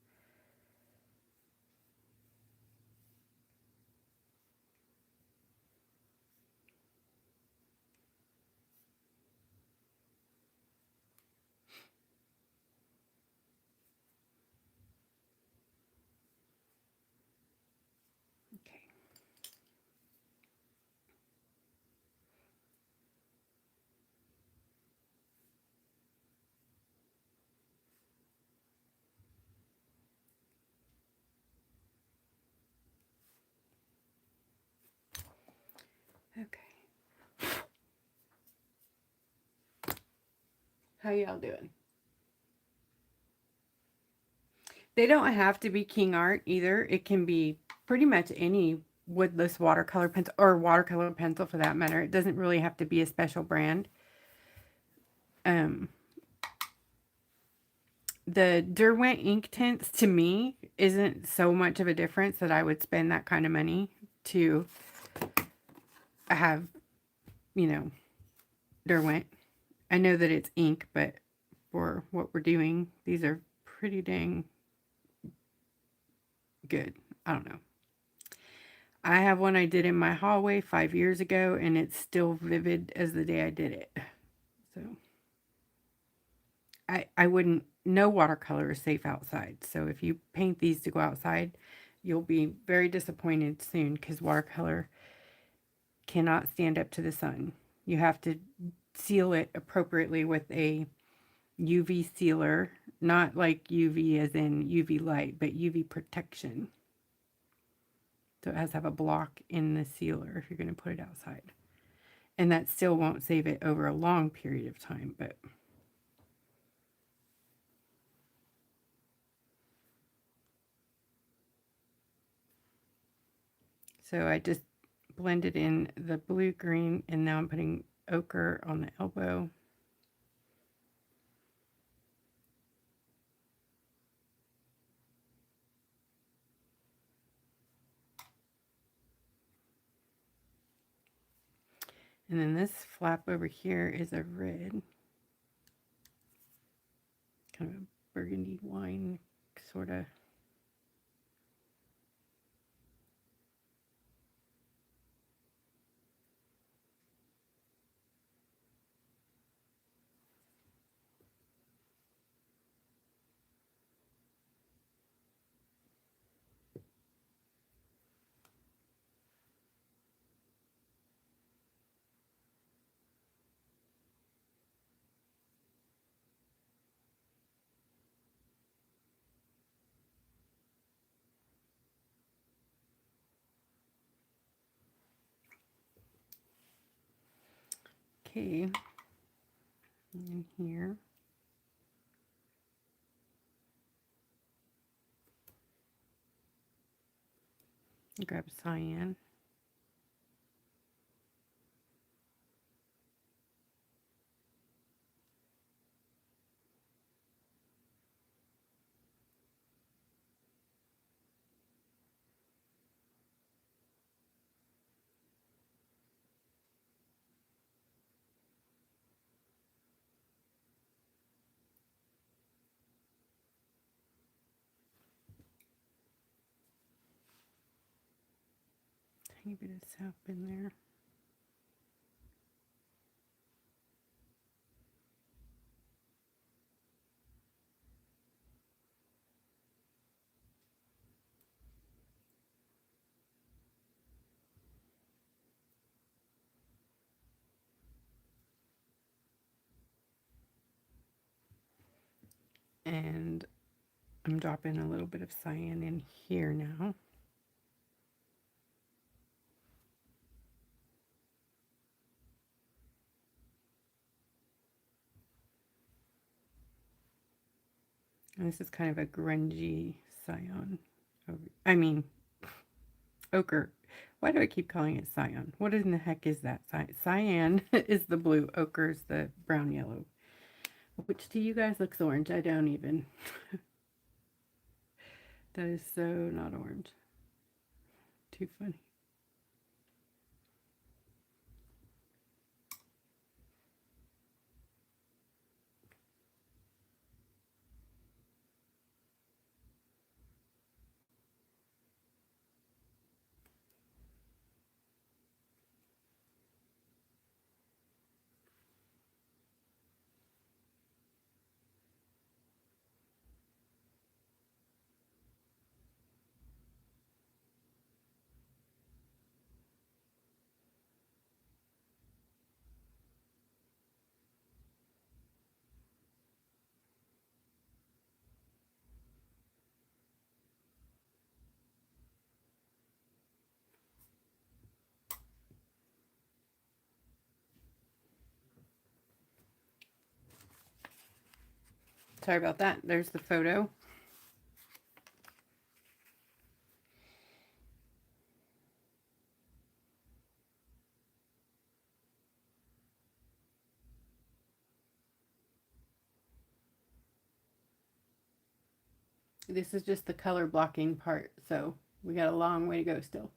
Okay. How y'all doing? They don't have to be King Art either. It can be pretty much any woodless watercolor pencil or watercolor pencil for that matter. It doesn't really have to be a special brand. the Derwent ink tints to me isn't so much of a difference that I would spend that kind of money to have, you know, Derwent. I know that it's ink, but for what we're doing, these are pretty dang good. I don't know. I have one I did in my hallway 5 years ago, and it's still vivid as the day I did it. So I wouldn't, no watercolor is safe outside. So if you paint these to go outside, you'll be very disappointed soon because watercolor cannot stand up to the sun. You have to seal it appropriately with a UV sealer, not like UV as in UV light, but UV protection. So it has to have a block in the sealer if you're going to put it outside. And that still won't save it over a long period of time, but so I just blended in the blue green, and now I'm putting ochre on the elbow. And then this flap over here is a red, kind of a burgundy wine sort of. Okay, and here. Grab cyan. Tiny bit of sap in there. And I'm dropping a little bit of cyan in here now. And this is kind of a grungy cyan. I mean, ochre. Why do I keep calling it cyan? What in the heck is that? Cyan is the blue, ochre is the brown yellow. Which to you guys looks orange? I don't even. That is so not orange. Too funny. Sorry about that. There's the photo. This is just the color blocking part, so we got a long way to go still.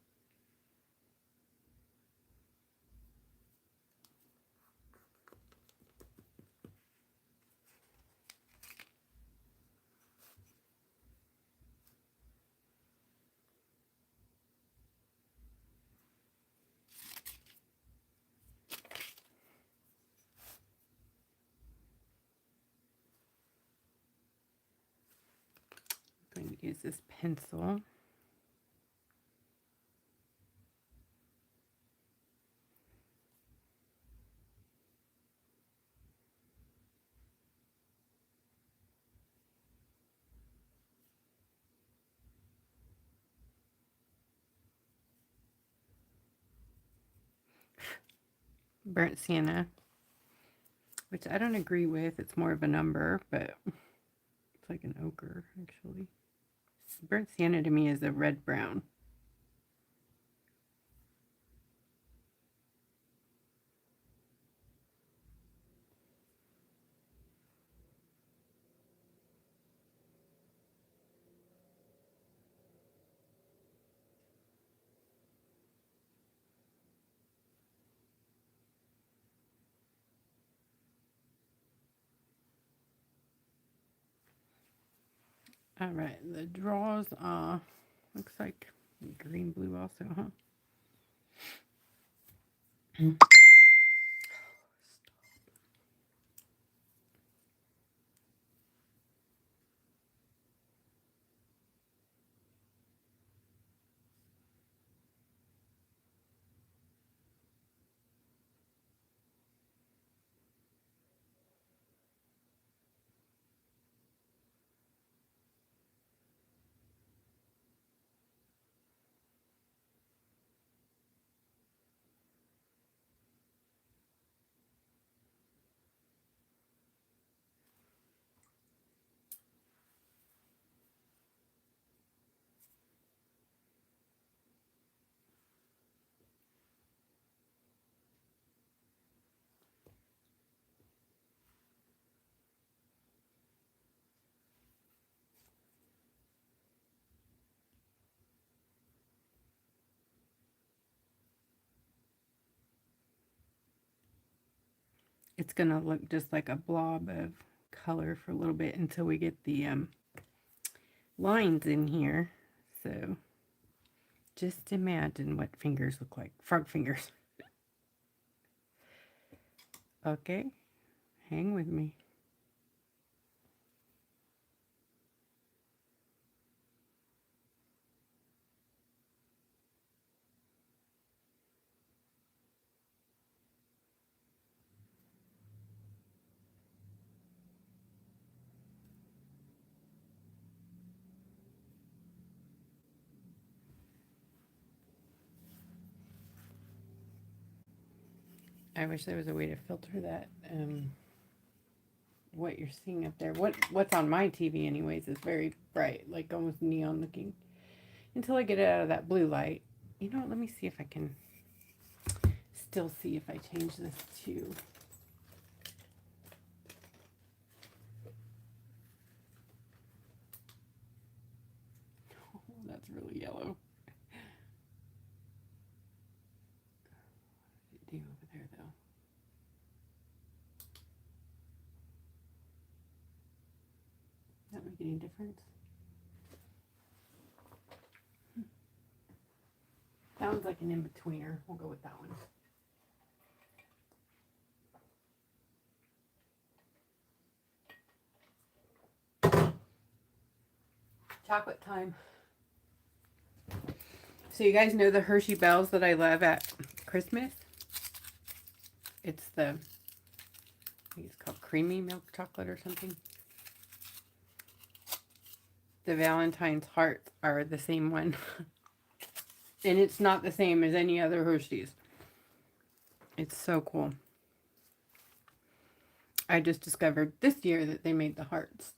I'm going to use this pencil. Burnt sienna, which I don't agree with. It's more of a number, but it's like an ochre, actually. Burnt sienna to me is a red brown. All right, the draws are, looks like green blue also, huh? It's gonna look just like a blob of color for a little bit until we get the lines in here. So just imagine what fingers look like. Frog fingers. Okay, hang with me. I wish there was a way to filter that. What you're seeing up there, what's on my TV anyways, is very bright, like almost neon looking. Until I get it out of that blue light. You know what? Let me see if I can still see if I change this to. Oh, that's really yellow. What did it do over there though? Does that make any difference? That one's like an in-betweener. We'll go with that one. Chocolate time. So you guys know the Hershey Bells that I love at Christmas? It's the, I think it's called creamy milk chocolate or something. The Valentine's hearts are the same one. And it's not the same as any other Hershey's. It's so cool. I just discovered this year that they made the hearts.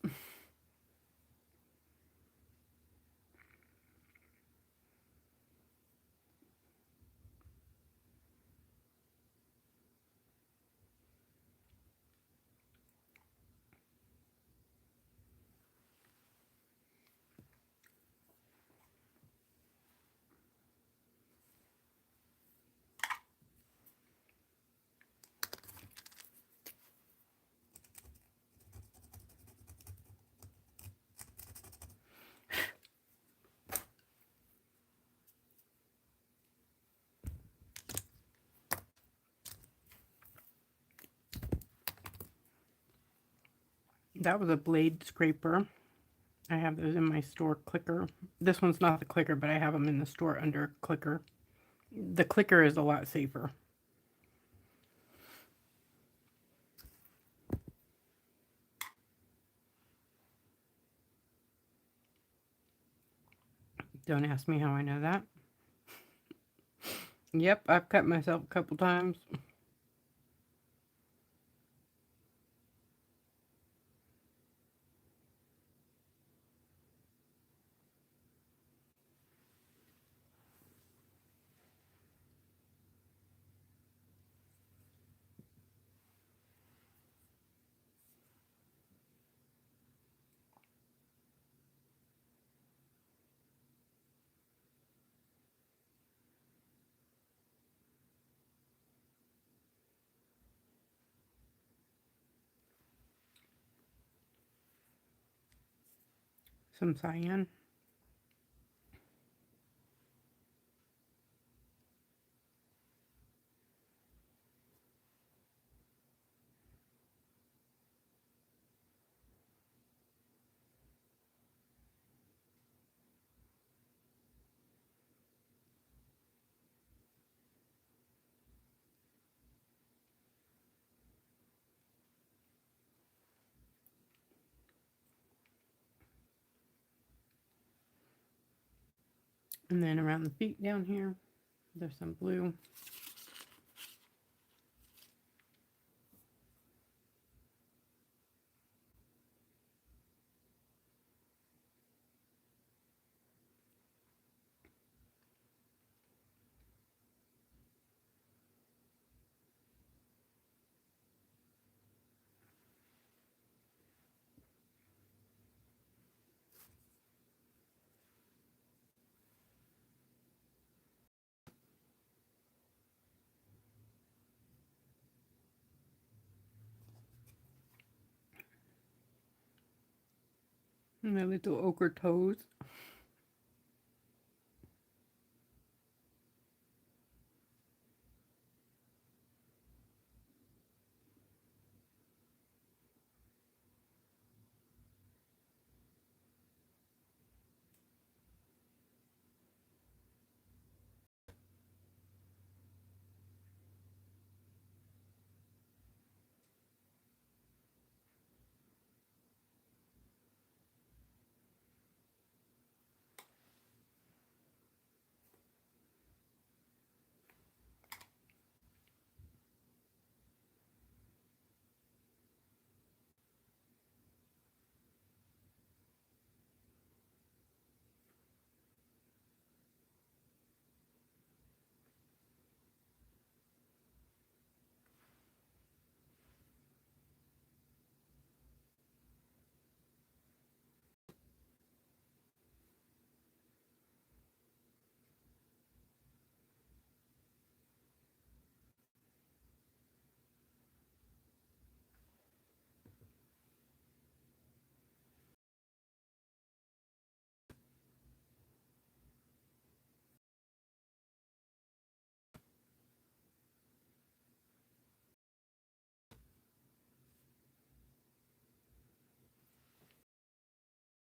That was a blade scraper. I have those in my store clicker. This one's not the clicker, but I have them in the store under clicker. The clicker is a lot safer. Don't ask me how I know that. Yep, I've cut myself a couple times. Some cyan. And then around the feet down here, there's some blue. And my little ochre toes.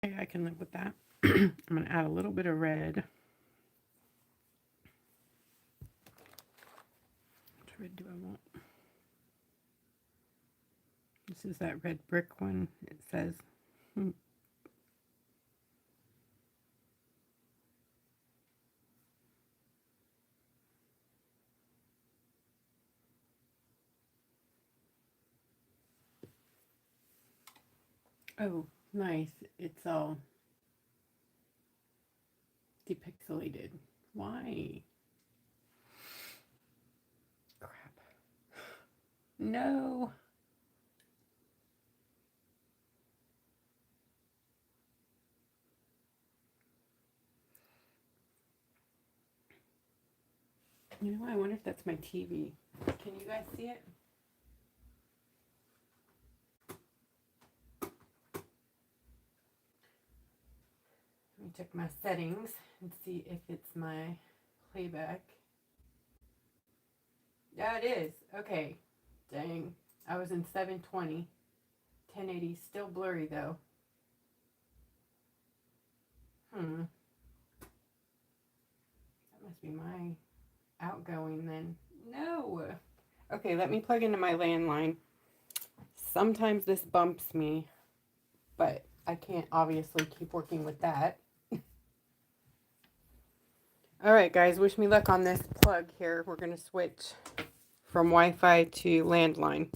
Okay, I can live with that. I'm going to add a little bit of red. Which red do I want? This is that red brick one. It says. Oh, nice. It's all depixelated. Why? Crap. No. You know, I wonder if that's my TV. Can you guys see it? Let me check my settings and see if it's my playback. Yeah, it is. Okay. Dang. I was in 720. 1080 is still blurry though. That must be my outgoing then. No. Okay, let me plug into my landline. Sometimes this bumps me, but I can't obviously keep working with that. All right, guys, wish me luck on this plug here. We're going to switch from Wi-Fi to landline,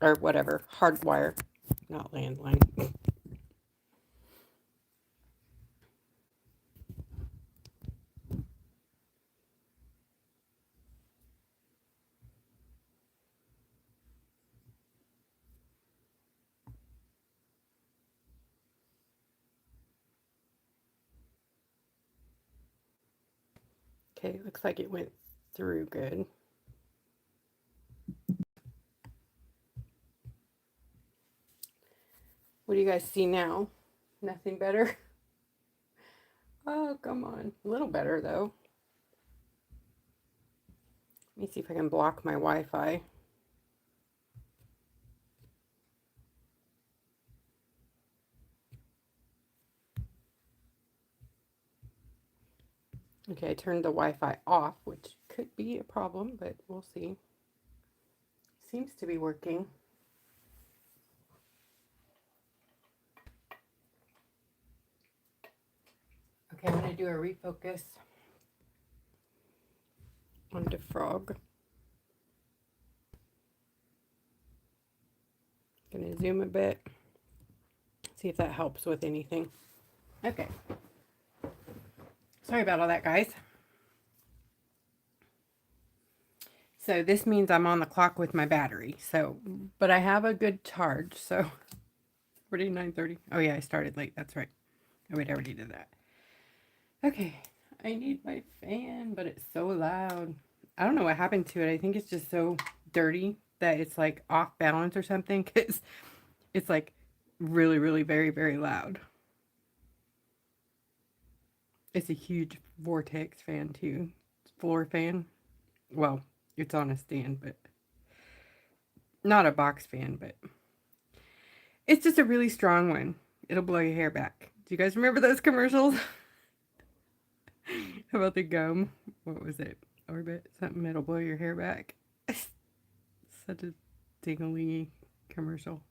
or whatever, hardwire, not landline. Okay, looks like it went through good. What do you guys see now? Nothing better? Oh, come on. A little better, though. Let me see if I can block my Wi-Fi. Okay, I turned the Wi-Fi off, which could be a problem, but we'll see. Seems to be working. Okay, I'm going to do a refocus on the frog. Going to zoom a bit. See if that helps with anything. Okay. Sorry about all that, guys. So this means I'm on the clock with my battery. So, but I have a good charge. So, 9:30. Oh yeah, I started late. That's right. Oh wait, I already did that. Okay, I need my fan, but it's so loud. I don't know what happened to it. I think it's just so dirty that it's like off balance or something, because it's like really, really very, very loud. It's a huge vortex fan too. Floor fan. Well, it's on a stand, but not a box fan, but it's just a really strong one. It'll blow your hair back. Do you guys remember those commercials? About the gum? What was it? Orbit? Something that'll blow your hair back. Such a dingly commercial.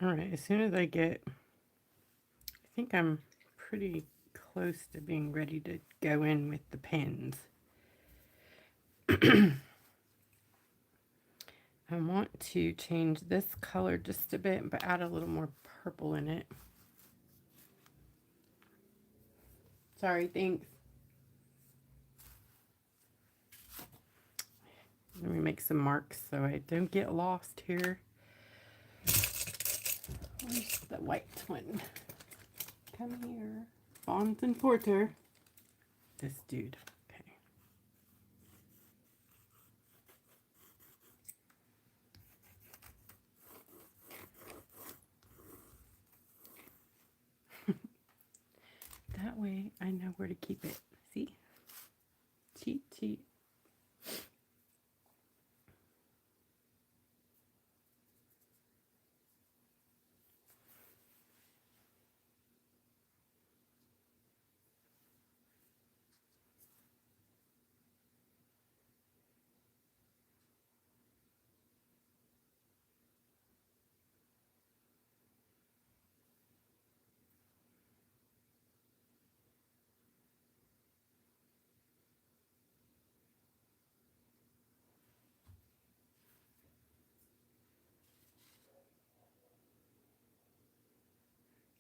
All right, as soon as I think I'm pretty close to being ready to go in with the pens. I want to change this color just a bit, but add a little more purple in it. Sorry, thanks. Let me make some marks so I don't get lost here. Where's the white one? Come here. Fons and Porter. This dude. Okay. That way I know where to keep it. See? Cheat, cheat.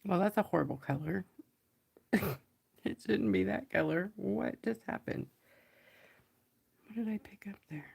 Well, that's a horrible color. It shouldn't be that color. What just happened? What did I pick up there?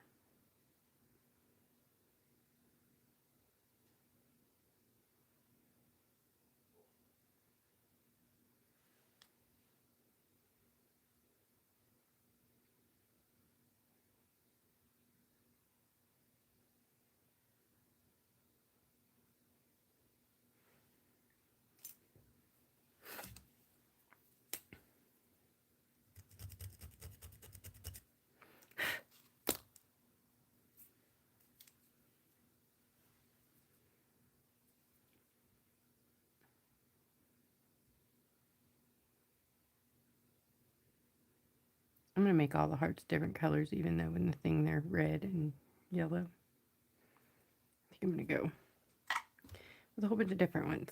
I'm going to make all the hearts different colors, even though in the thing they're red and yellow. I think I'm going to go with a whole bunch of different ones.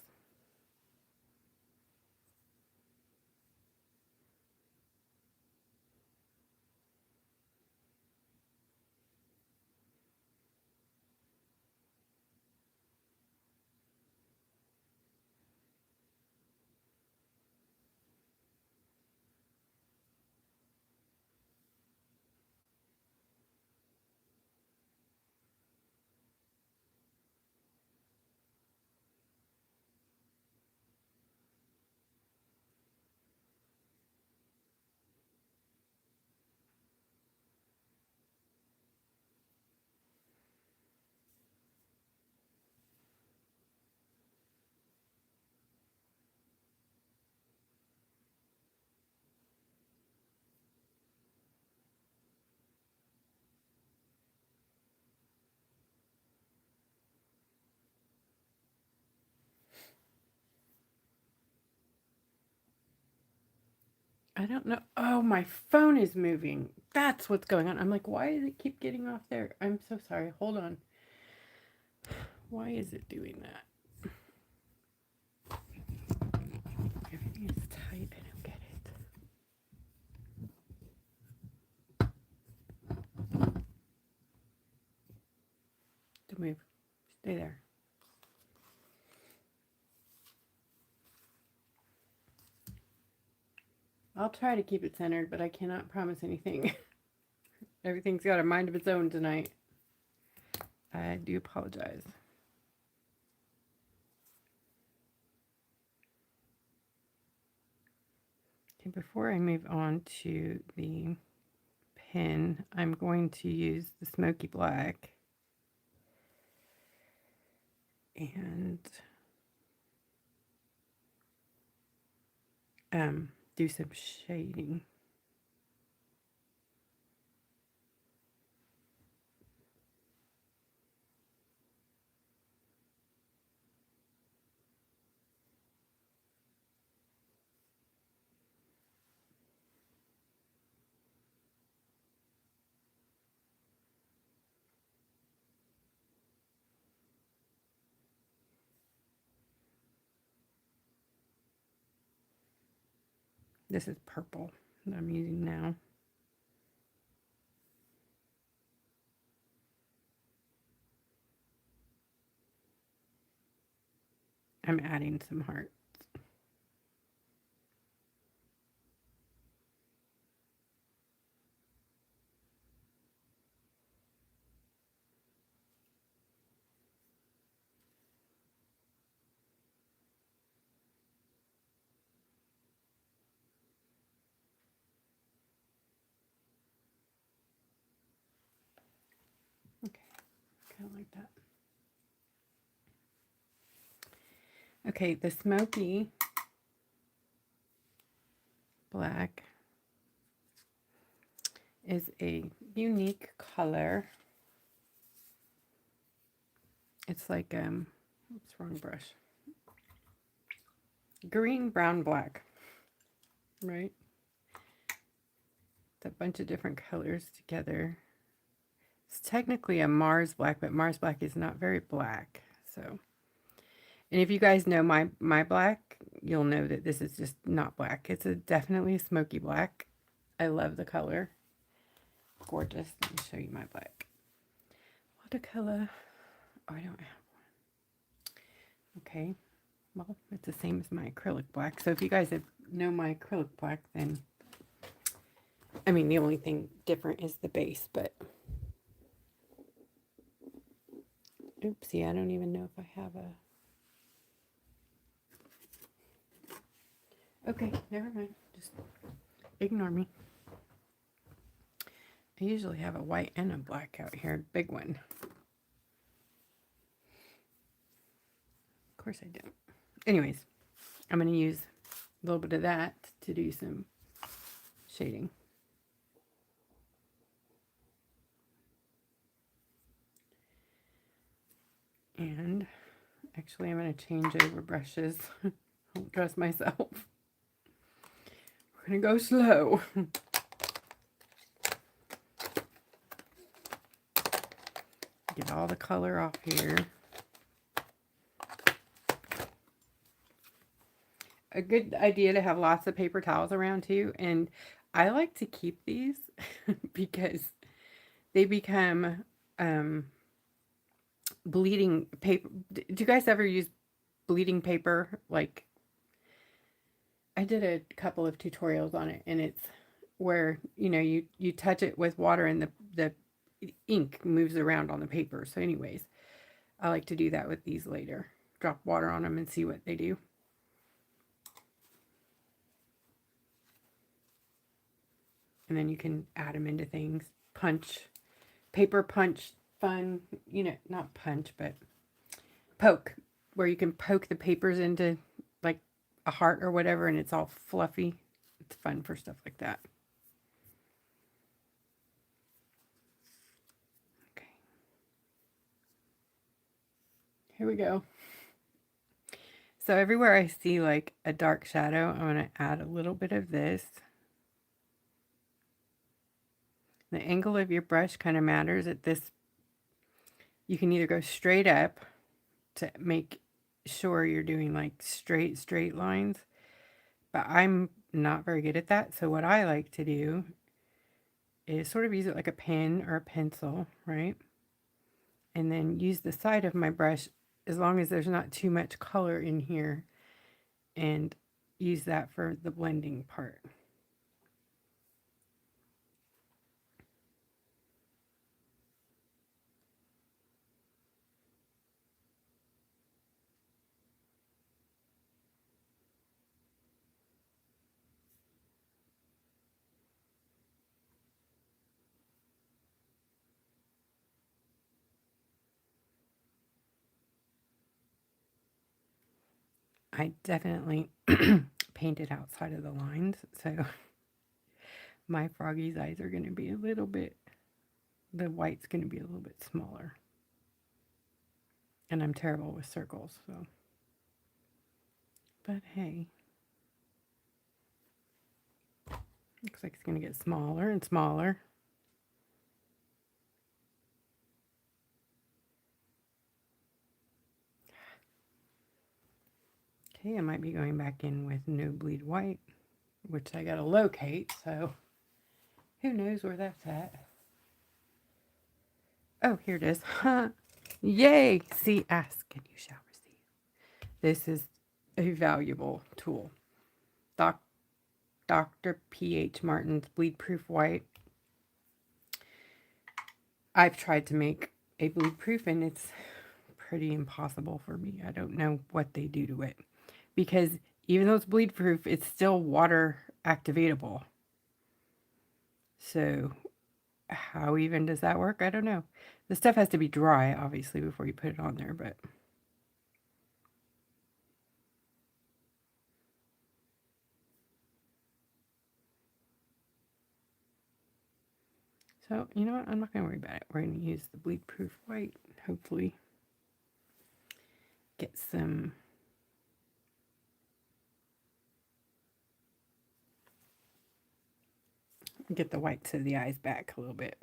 I don't know. Oh, my phone is moving. That's what's going on. I'm like, why does it keep getting off there? I'm so sorry. Hold on. Why is it doing that? Everything is tight. I don't get it. Don't move. Stay there. I'll try to keep it centered, but I cannot promise anything. Everything's got a mind of its own tonight. I do apologize. Okay, before I move on to the pen, I'm going to use the smoky black and do some shading. This is purple that I'm using now. I'm adding some hearts. Okay, kind of like that. Okay, the smoky black is a unique color. It's like oops, wrong brush. Green, brown, black. Right? It's a bunch of different colors together. It's technically a Mars black, but Mars black is not very black. So, and if you guys know my black, you'll know that this is just not black. It's definitely a smoky black. I love the color. Gorgeous. Let me show you my black. Watercolor. Oh, I don't have one. Okay. Well, it's the same as my acrylic black. So if you guys know my acrylic black, then I mean the only thing different is the base, but oopsie, I don't even know if I have a. Okay, never mind. Just ignore me. I usually have a white and a black out here, big one. Of course I don't. Anyways, I'm going to use a little bit of that to do some shading. And actually I'm going to change over brushes. I don't trust myself. We're going to go slow. all the color off here. A good idea to have lots of paper towels around too. And I like to keep these because they become bleeding paper. Do you guys ever use bleeding paper? Like, I did a couple of tutorials on it, and it's where, you know, you touch it with water and the ink moves around on the paper. So anyways, I like to do that with these later. Drop water on them and see what they do. And then you can add them into things. Punch, paper punch, fun, you know, not punch, but poke, where you can poke the papers into like a heart or whatever, and it's all fluffy. It's fun for stuff like that. Okay. Here we go. So everywhere I see like a dark shadow, I'm going to add a little bit of this. The angle of your brush kind of matters at this. You can either go straight up to make sure you're doing like straight lines, but I'm not very good at that. So what I like to do is sort of use it like a pen or a pencil, right? And then use the side of my brush as long as there's not too much color in here, and use that for the blending part. I definitely painted outside of the lines, so my froggy's eyes are going to be a little bit, the white's going to be a little bit smaller. And I'm terrible with circles, so. But hey. Looks like it's going to get smaller and smaller. Okay, I might be going back in with No Bleed White, which I got to locate, so who knows where that's at. Oh, here it is. Huh. Yay! See, ask and you shall receive. This is a valuable tool. Dr. P.H. Martin's Bleed Proof White. I've tried to make a bleed proof and it's pretty impossible for me. I don't know what they do to it, because even though it's bleed proof, it's still water activatable. So how even does that work? I don't know. The stuff has to be dry, obviously, before you put it on there, but so, you know what? I'm not going to worry about it. We're going to use the bleed proof white, hopefully get some get the whites of the eyes back a little bit.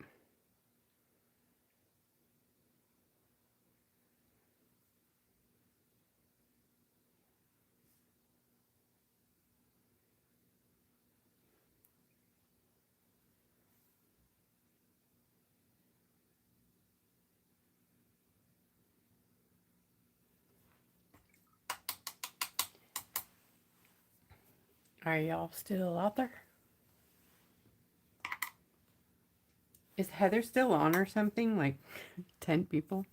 Are y'all still out there? Is Heather still on or something? Like 10 people?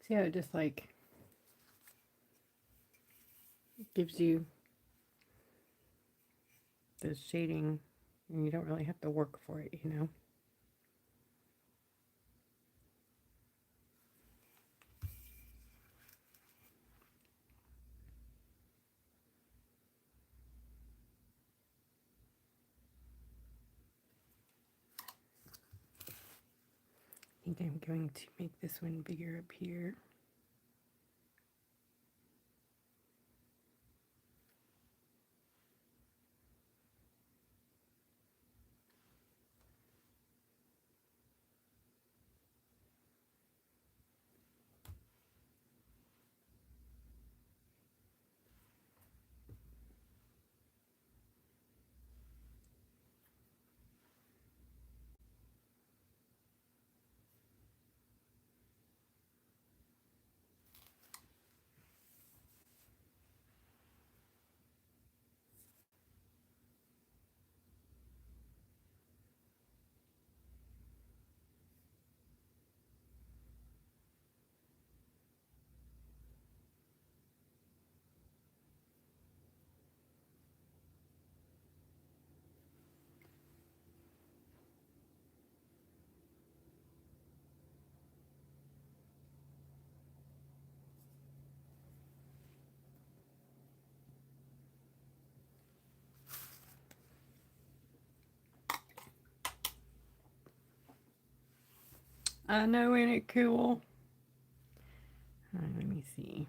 See how it just like gives you the shading and you don't really have to work for it, you know? I think I'm going to make this one bigger up here. I know, ain't it cool? Let me see.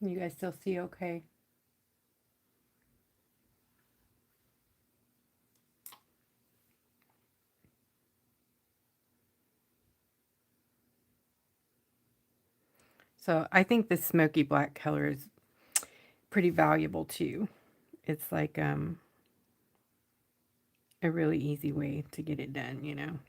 You guys still see okay? So I think this smoky black color is pretty valuable too. It's like a really easy way to get it done, you know.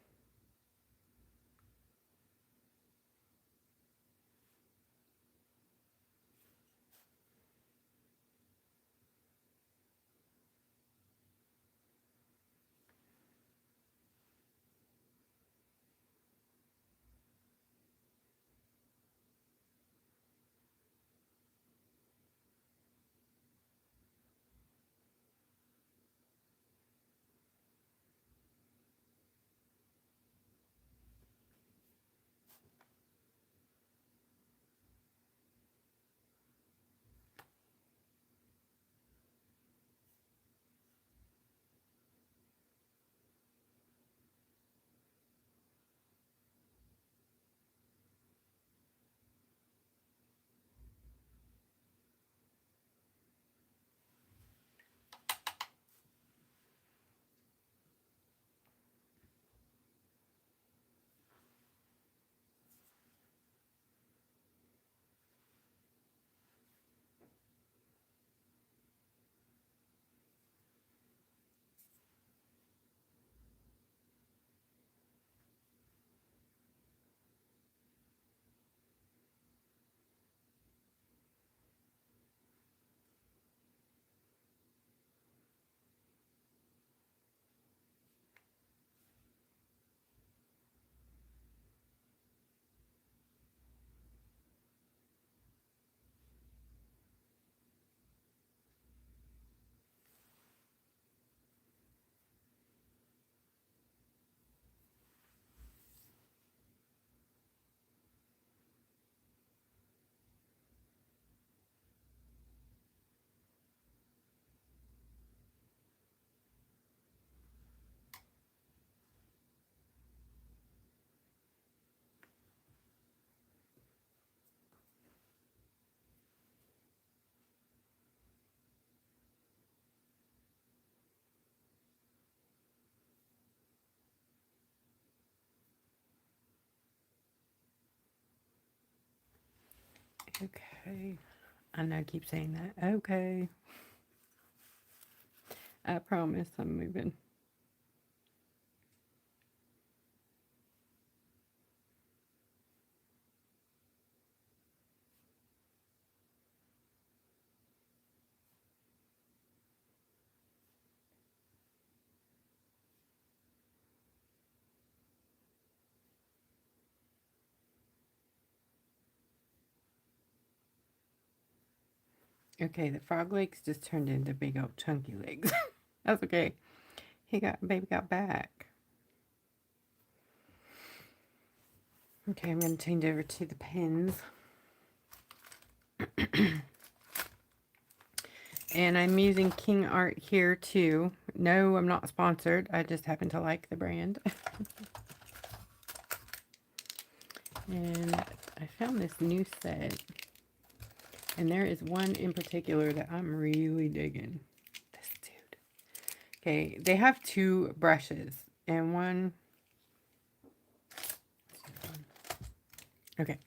Okay. I know I keep saying that. Okay. I promise I'm moving. Okay, the frog legs just turned into big old chunky legs. That's okay. Baby got back. Okay, I'm going to change over to the pens. And I'm using King Art here too. No, I'm not sponsored. I just happen to like the brand. And I found this new set. And there is one in particular that I'm really digging. This dude. Okay, they have two brushes. And one... Okay.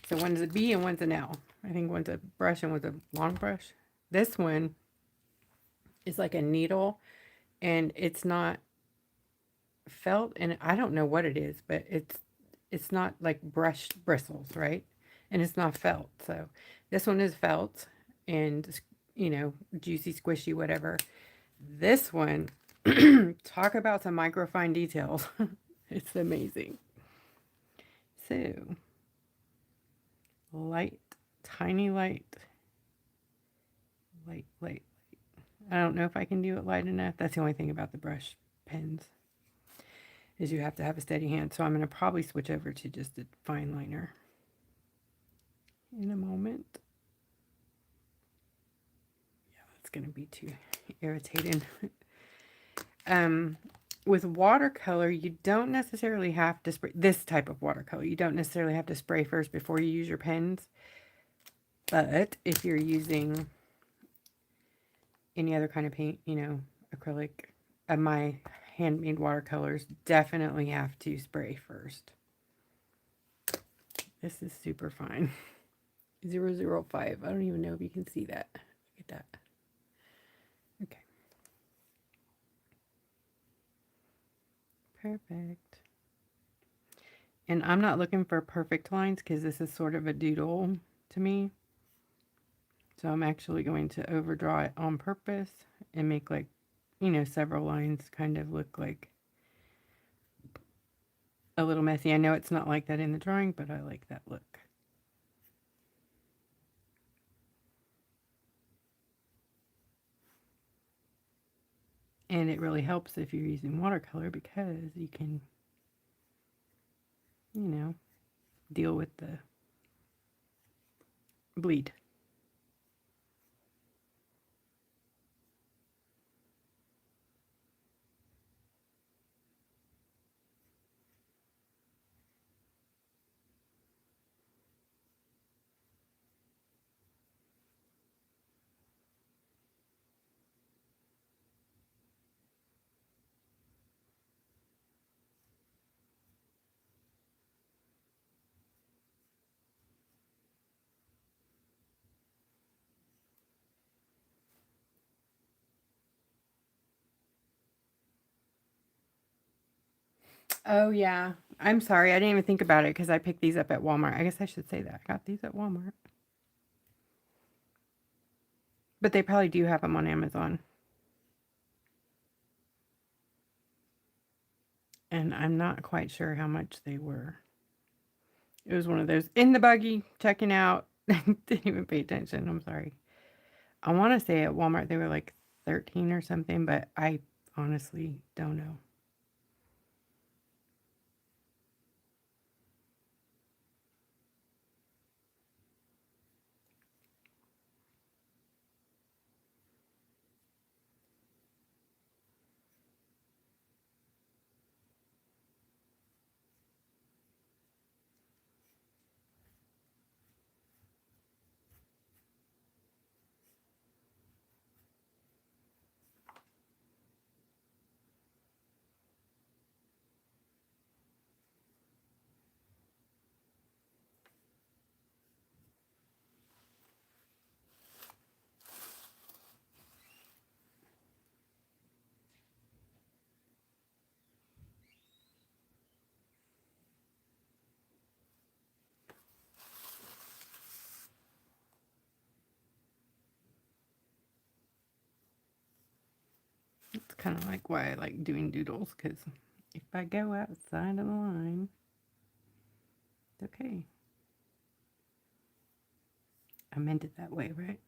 So one's a B and one's an L. I think one's a brush and one's a long brush. This one is like a needle. And it's not felt, and I don't know what it is, but it's not like brushed bristles, right? And it's not felt. So this one is felt and, you know, juicy, squishy, whatever. This one, talk about some microfine details. It's amazing. So light, tiny light. I don't know if I can do it light enough. That's the only thing about the brush pens, is you have to have a steady hand. So I'm going to probably switch over to just a fine liner in a moment. Yeah, that's going to be too irritating. With watercolor, you don't necessarily have to spray. This type of watercolor, you don't necessarily have to spray first before you use your pens. But if you're using any other kind of paint, you know, acrylic, my handmade watercolors definitely have to spray first. This is super fine. 005. I don't even know if you can see that. Look at that. Okay. Perfect. And I'm not looking for perfect lines because this is sort of a doodle to me. So I'm actually going to overdraw it on purpose and make, like, you know, several lines kind of look like a little messy. I know it's not like that in the drawing, but I like that look. And it really helps if you're using watercolor because you can, you know, deal with the bleed. Oh, yeah. I'm sorry. I didn't even think about it because I picked these up at Walmart. I guess I should say that. I got these at Walmart. But they probably do have them on Amazon. And I'm not quite sure how much they were. It was one of those in the buggy, checking out. Didn't even pay attention. I'm sorry. I want to say at Walmart they were like 13 or something, but I honestly don't know. kind of like why I like doing doodles, because if I go outside of the line, it's okay. I meant it that way, right?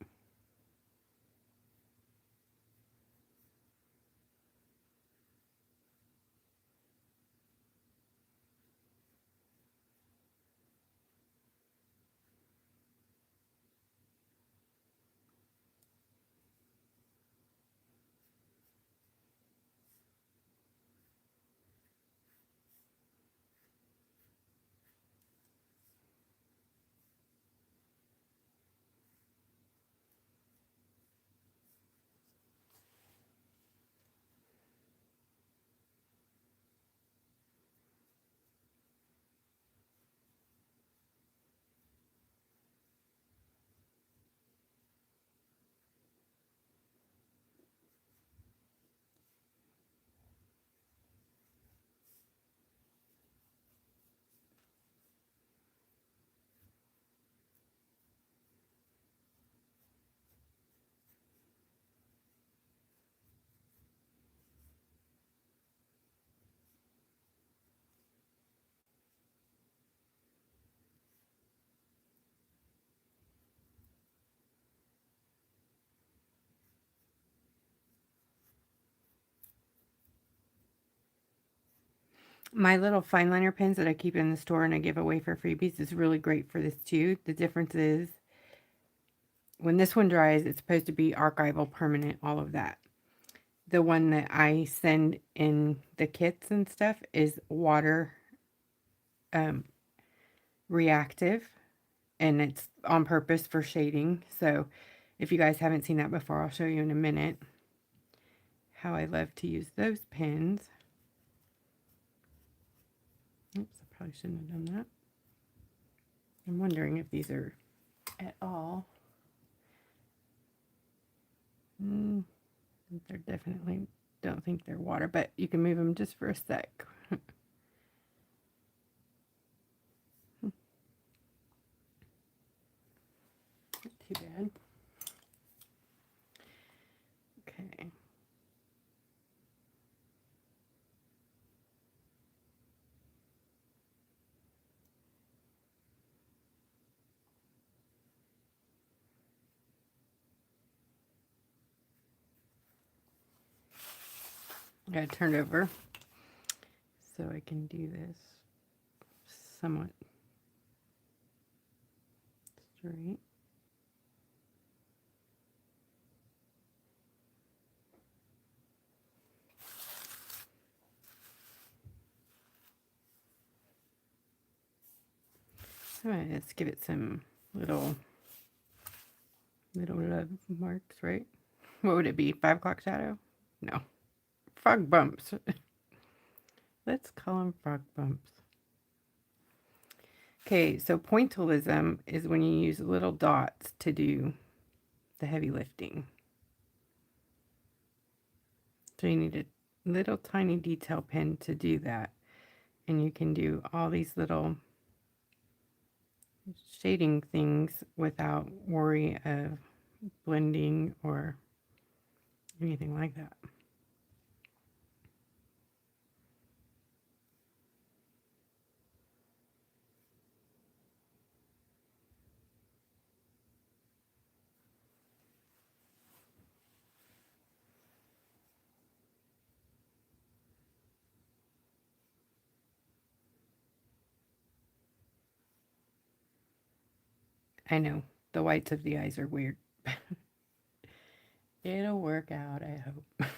My little fine liner pens that I keep in the store and I give away for freebies is really great for this too. The difference is when this one dries, it's supposed to be archival, permanent, all of that. The one that I send in the kits and stuff is water reactive, and it's on purpose for shading. So if you guys haven't seen that before, I'll show you in a minute how I love to use those pens. Oops, I probably shouldn't have done that. I'm wondering if these are at all. They're definitely, don't think they're water, but you can move them just for a sec. Too bad. Okay. I gotta turn it over so I can do this somewhat straight. All right, let's give it some little love marks, right? What would it be? 5 o'clock shadow? No. Frog bumps. Let's call them frog bumps. Okay, so pointillism is when you use little dots to do the heavy lifting. So you need a little tiny detail pen to do that. And you can do all these little shading things without worry of blending or anything like that. I know, the whites of the eyes are weird. It'll work out, I hope.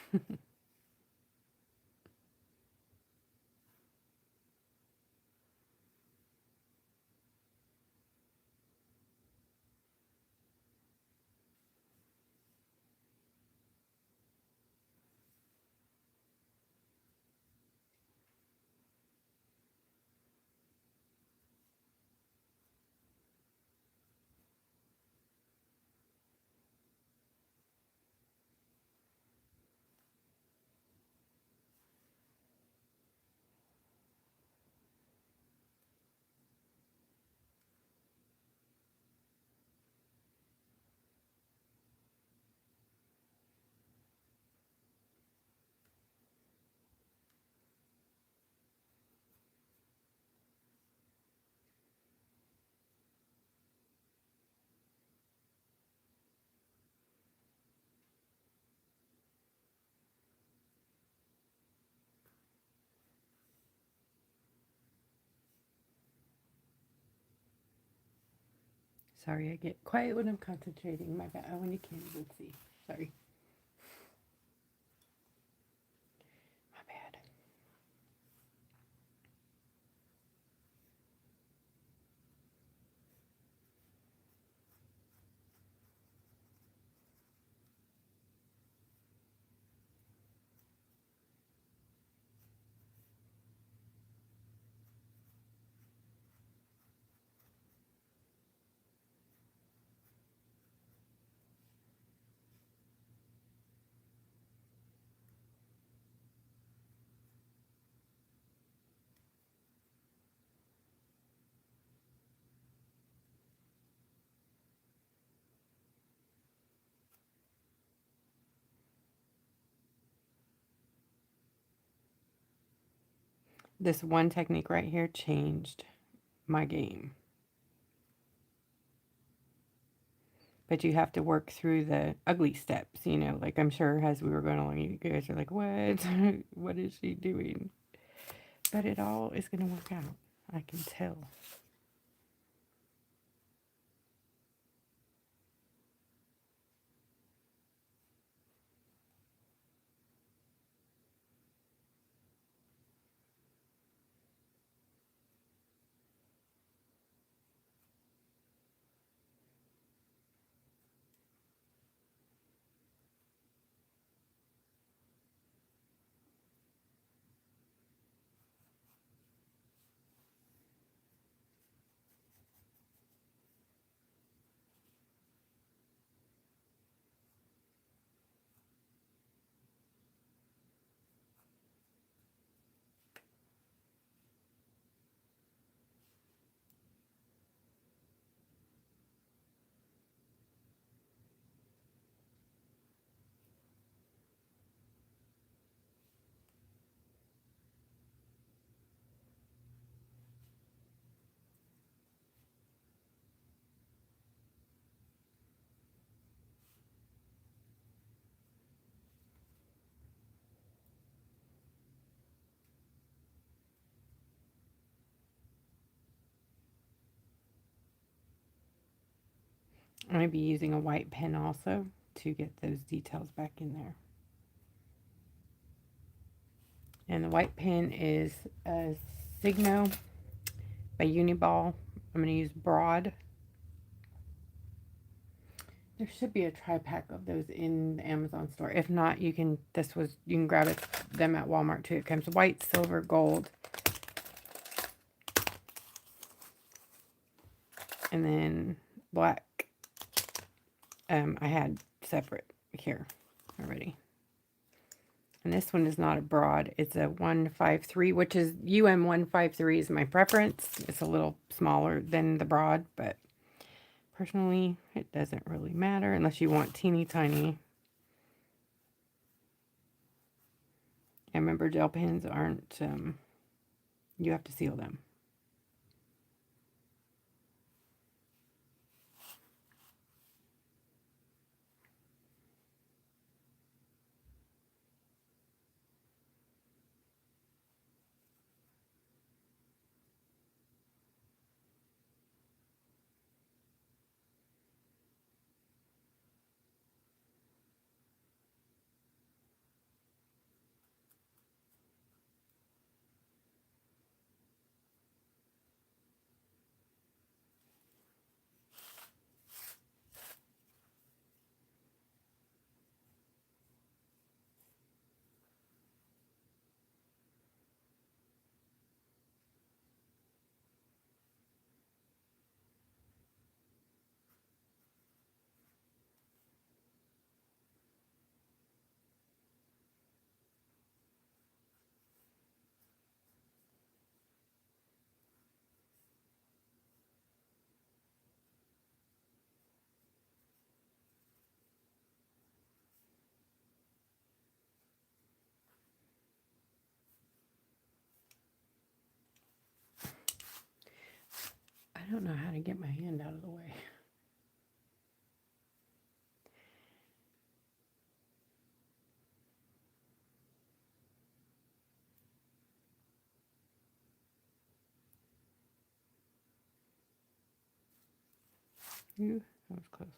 Sorry, I get quiet when I'm concentrating. My bad. When you can't even see. Sorry. My bad. This one technique right here changed my game. But you have to work through the ugly steps, you know, like I'm sure as we were going along, you guys are like, what? What is she doing? But it all is going to work out. I can tell. I'm going to be using a white pen also to get those details back in there. And the white pen is a Signo by Uniball. I'm going to use broad. There should be a tri-pack of those in the Amazon store. If not, you can grab them at Walmart too. It comes white, silver, gold. And then black. I had separate here already. And this one is not a broad. It's a 153, which is UM153 is my preference. It's a little smaller than the broad, but personally, it doesn't really matter unless you want teeny tiny. And remember, gel pens aren't, you have to seal them. I don't know how to get my hand out of the way. Ooh, that was close.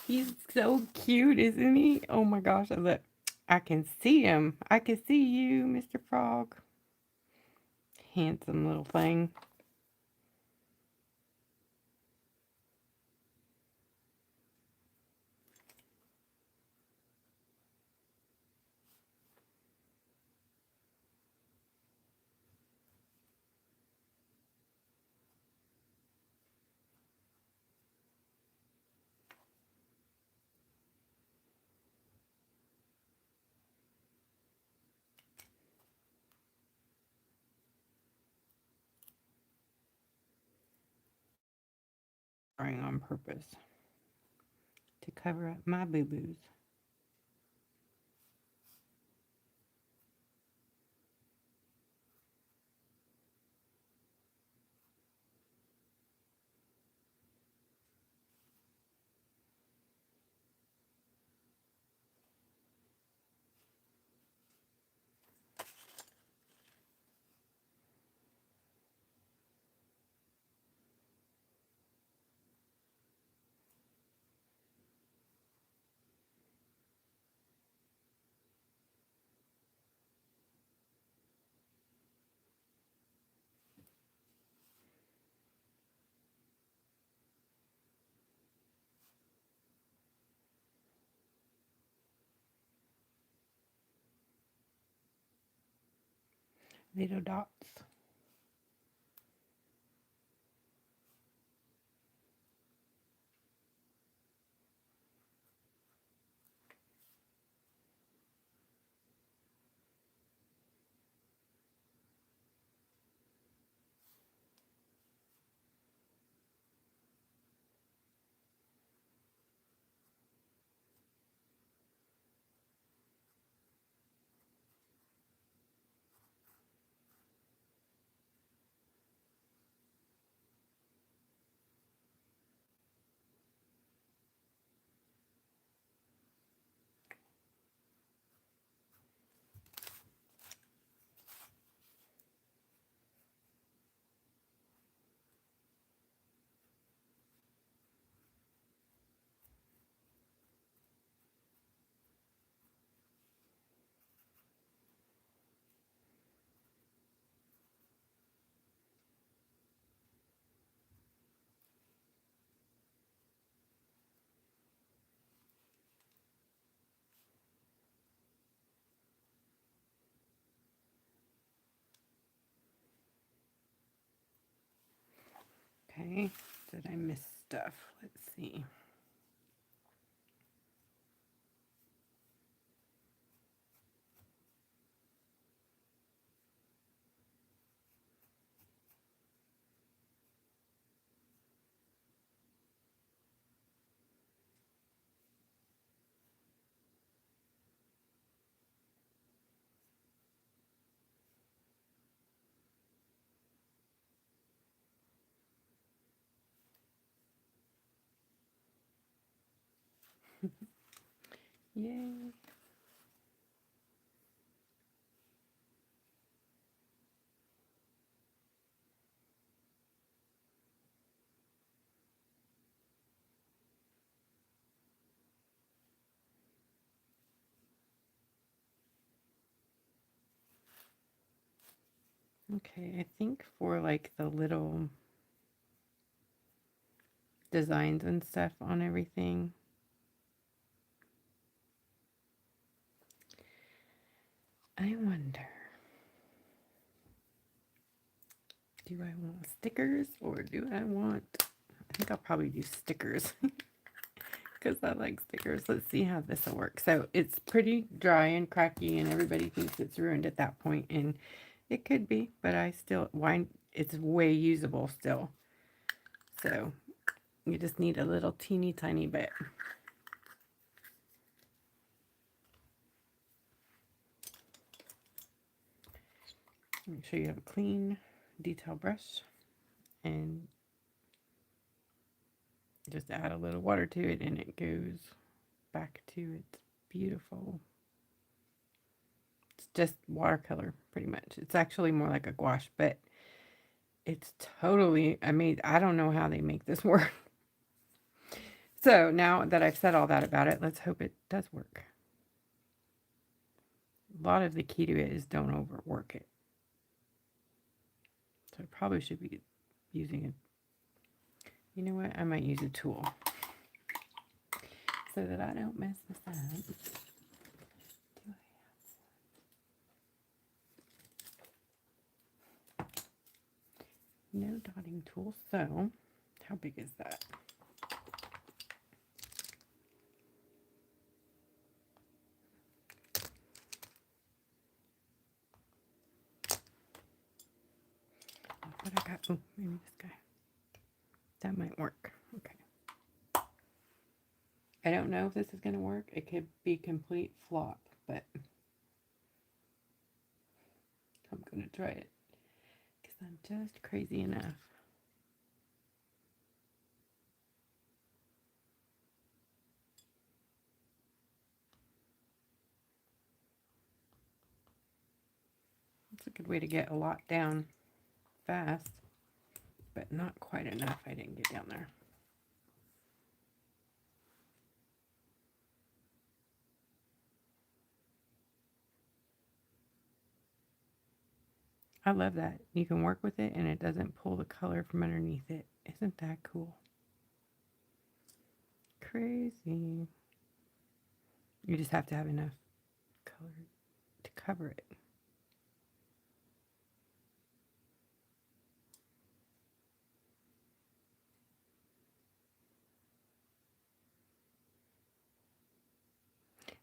He's so cute, isn't he? Oh my gosh, I can see him. I can see you, Mr. Frog. Handsome little thing. Trying on purpose to cover up my boo-boos. Little dots. Okay, did I miss stuff? Let's see. Yay. Okay, I think for like the little designs and stuff on everything, I wonder, do I want stickers or do I want, I think I'll probably do stickers because I like stickers. Let's see how this will work. So it's pretty dry and cracky and everybody thinks it's ruined at that point, and it could be, but I still, why, it's way usable still. So you just need a little teeny tiny bit. Make sure you have a clean detail brush and just add a little water to it and it goes back to its beautiful. It's just watercolor pretty much. It's actually more like a gouache, but it's totally, I mean, I don't know how they make this work. So now that I've said all that about it, let's hope it does work. A lot of the key to it is don't overwork it. So I probably should be using a, you know what, I might use a tool so that I don't mess this up. No dotting tool. So how big is that? What I got? Oh, maybe this guy. That might work. Okay. I don't know if this is going to work. It could be complete flop, but I'm going to try it because I'm just crazy enough. It's a good way to get a lot down fast, but not quite enough. I didn't get down there. I love that. You can work with it and it doesn't pull the color from underneath it. Isn't that cool? Crazy. You just have to have enough color to cover it.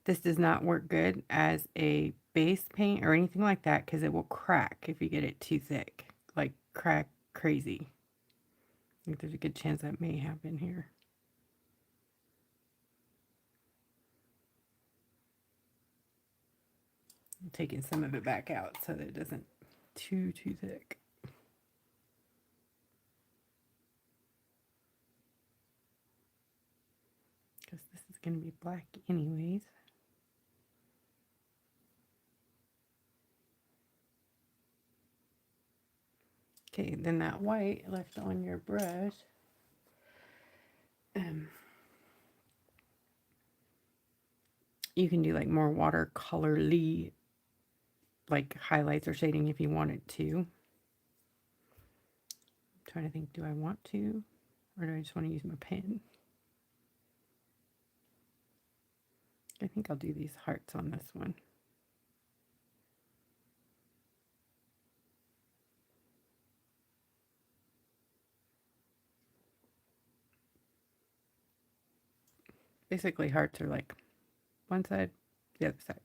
This does not work good as a base paint or anything like that because it will crack if you get it too thick. Like crack crazy. I think there's a good chance that may happen here. I'm taking some of it back out so that it doesn't too thick. Because this is going to be black anyways. Okay, then that white left on your brush. You can do like more watercolor-y, like highlights or shading if you wanted to. I'm trying to think, do I want to? Or do I just want to use my pen? I think I'll do these hearts on this one. Basically, hearts are like one side, the other side.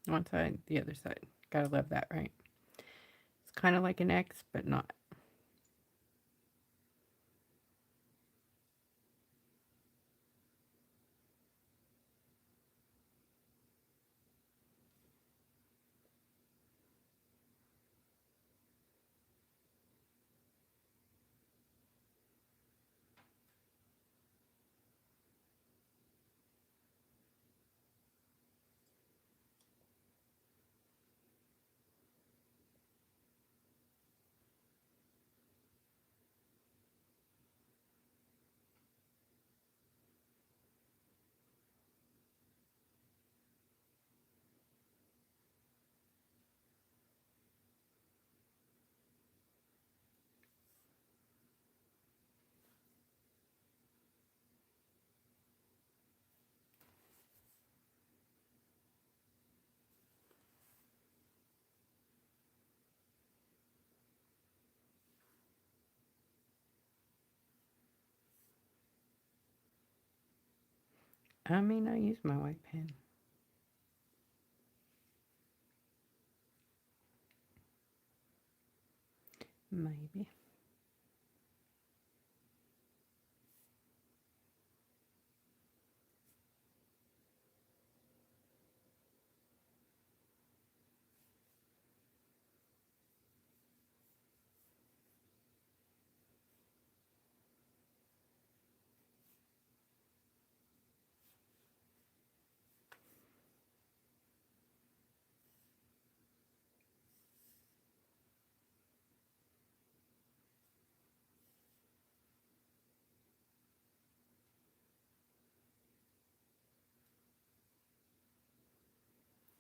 One side, the other side. Gotta love that, right? It's kind of like an X, but not. I may not use my white pen. Maybe.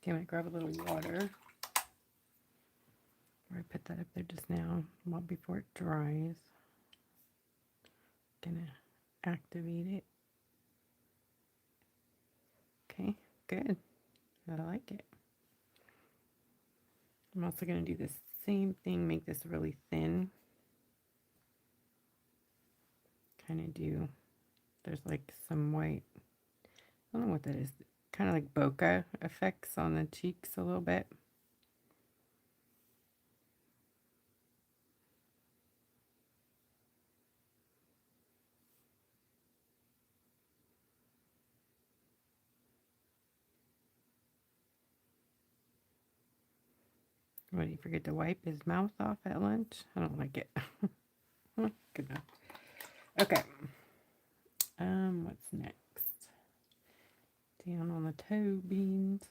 Okay, I'm going to grab a little water. I put that up there just now, well before it dries. Gonna activate it. Okay, good. I like it. I'm also gonna do the same thing, make this really thin. Kind of do, there's like some white, I don't know what that is, kind of like bokeh effects on the cheeks a little bit. What, did he forget to wipe his mouth off at lunch? I don't like it. Good enough. Okay. What's next? Down on the toe beans.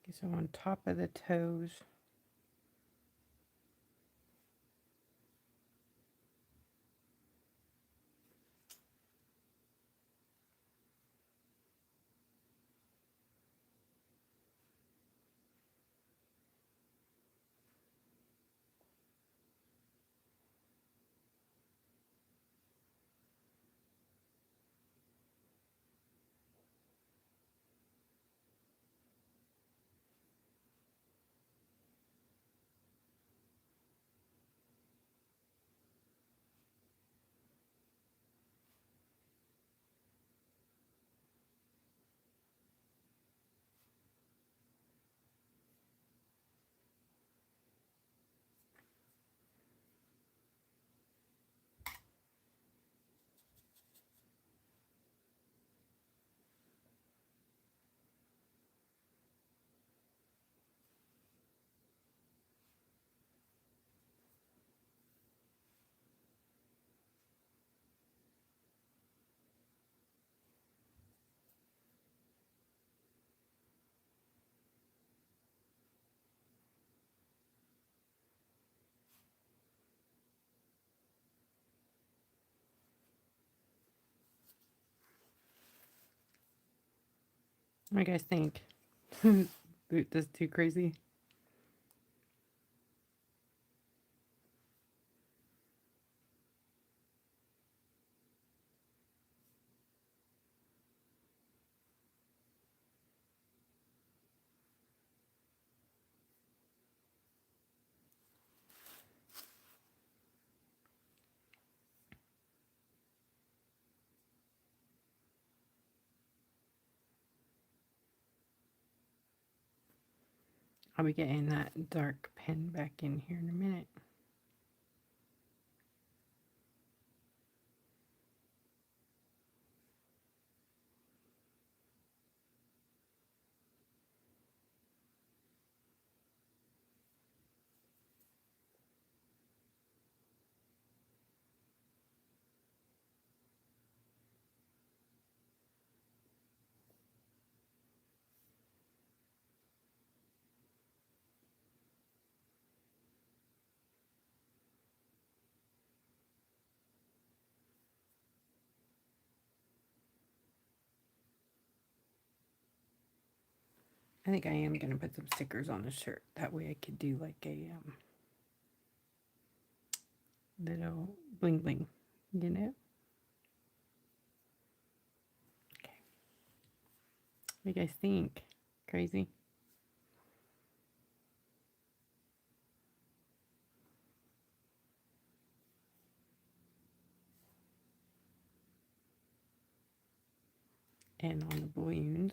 Okay, so on top of the toes. What do you guys think? Boot this too crazy? I'll be getting that dark pen back in here in a minute. I think I am going to put some stickers on the shirt. That way I could do like a little bling bling, you know? Okay. What do you guys think? Crazy? And on the balloons.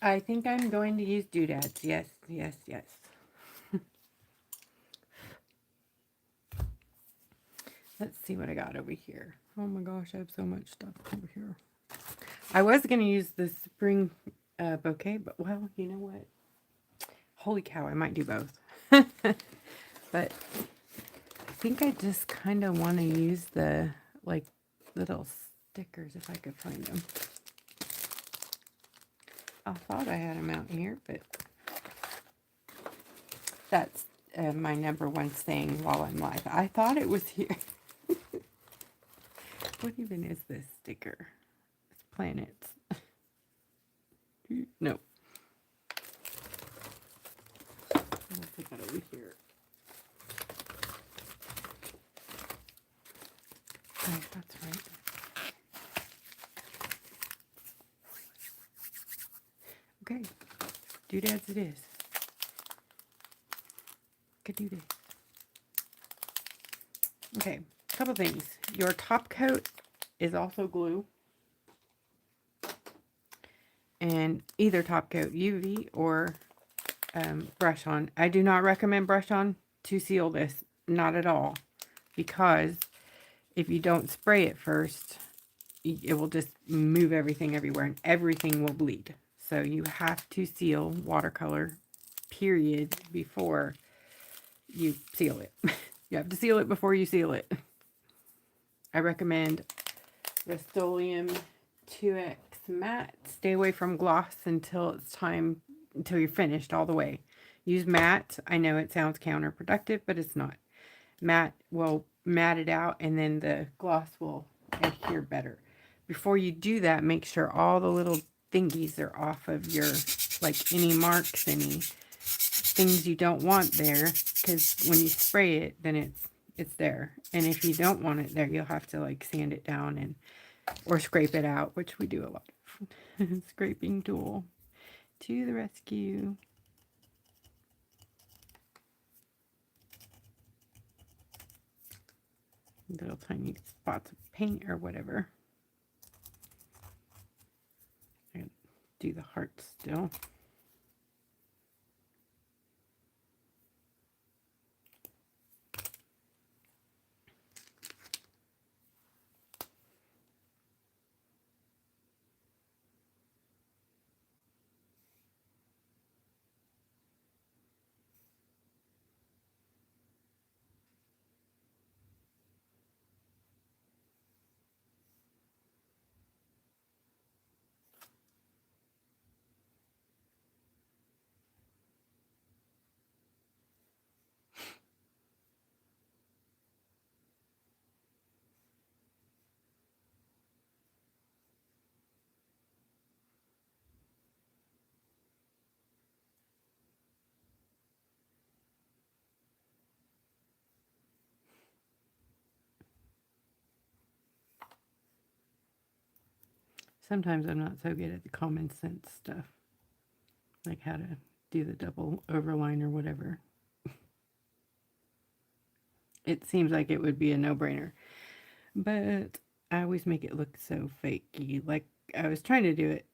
I think I'm going to use doodads. Yes, yes, yes. Let's see what I got over here. Oh my gosh, I have so much stuff over here. I was going to use the spring bouquet, but well, you know what? Holy cow, I might do both. But I think I just kind of want to use the like little stickers if I could find them. I thought I had them out here, but that's my number one thing while I'm live. I thought it was here. What even is this sticker? It's planets. No. I'll put that over here. Oh, that's right. Okay. Doodads it is. Could do this. Okay. A couple things. Your top coat is also glue. And either top coat, UV or brush on. I do not recommend brush on to seal this. Not at all. Because if you don't spray it first, it will just move everything everywhere and everything will bleed. So you have to seal watercolor, period, before you seal it. You have to seal it before you seal it. I recommend Rust-Oleum 2X matte. Stay away from gloss until it's time, until you're finished all the way. Use matte. I know it sounds counterproductive, but it's not. Matte will matte it out and then the gloss will adhere better. Before you do that, make sure all the little thingies are off of your, like any marks, any things you don't want there, because when you spray it, then it's there. And if you don't want it there, you'll have to like sand it down and or scrape it out, which we do a lot of. Scraping tool to the rescue. Little tiny spots of paint or whatever. I do the heart still. Sometimes I'm not so good at the common sense stuff, like how to do the double overline or whatever. It seems like it would be a no-brainer, but I always make it look so fakey. Like I was trying to do it.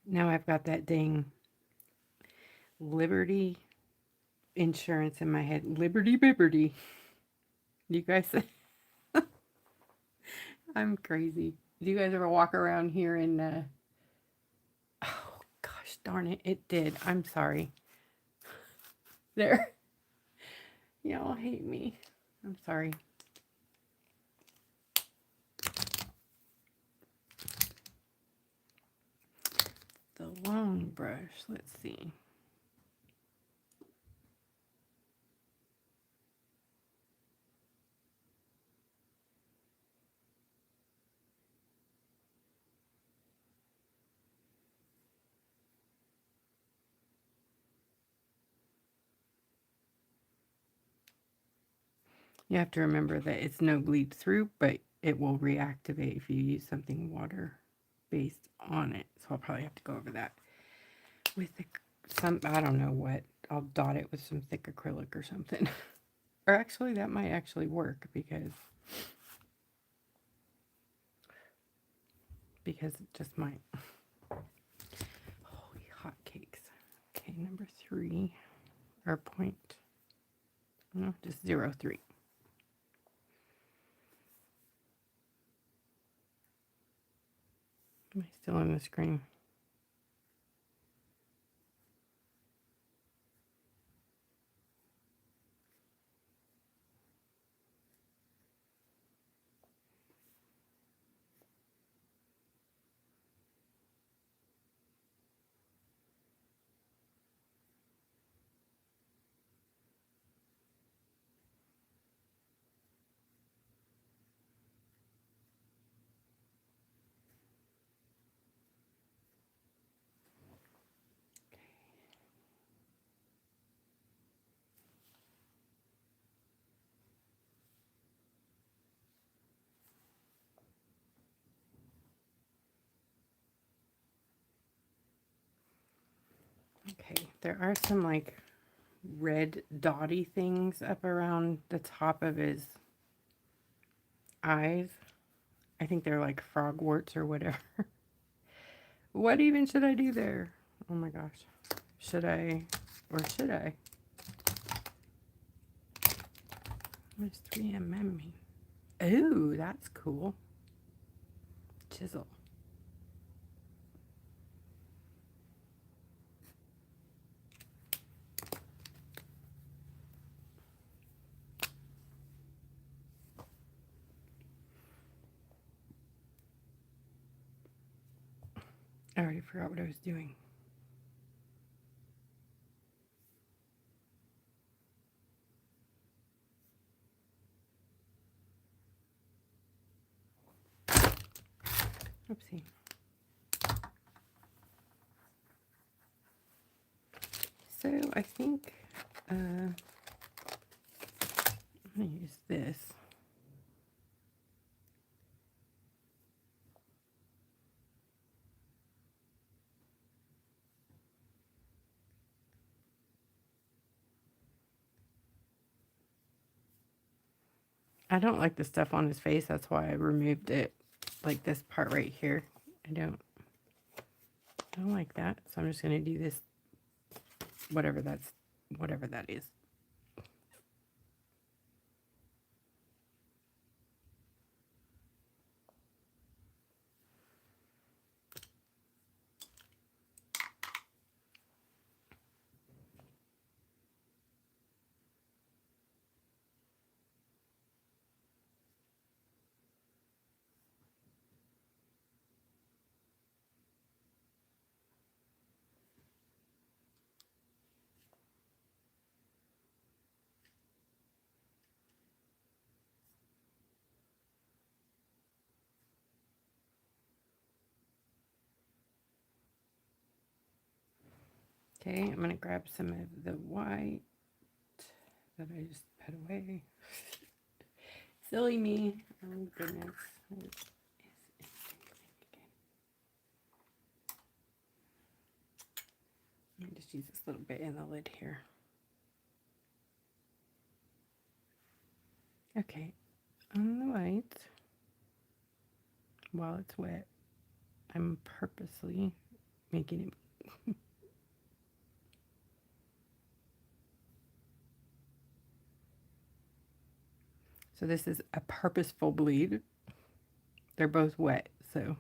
Now I've got that dang Liberty insurance in my head. Liberty Bibberty. You guys, I'm crazy. Do you guys ever walk around here in, oh gosh darn it, it did. I'm sorry. There. Y'all hate me. I'm sorry. The long brush, let's see. You have to remember that it's no bleed through, but it will reactivate if you use something water based on it. So I'll probably have to go over that with some, I don't know what. I'll dot it with some thick acrylic or something. Or actually, that might actually work because it just might. Holy hotcakes. Okay, number 3, or point, no, just 0.3. Am I still on the screen? Okay, there are some like red dotty things up around the top of his eyes. I think they're like frog warts or whatever. What even should I do there? Oh my gosh. Should I, or should I? What does 3M mean? Ooh, that's cool. Chisel. I already forgot what I was doing. Oopsie. So I think I'm going to use this. I don't like the stuff on his face. That's why I removed it. Like this part right here. I don't like that. So I'm just going to do this, whatever that is. Okay, I'm going to grab some of the white that I just put away. Silly me. Oh, goodness. Let me just use this little bit in the lid here. Okay, on the white, while it's wet, I'm purposely making it. So this is a purposeful bleed. They're both wet, so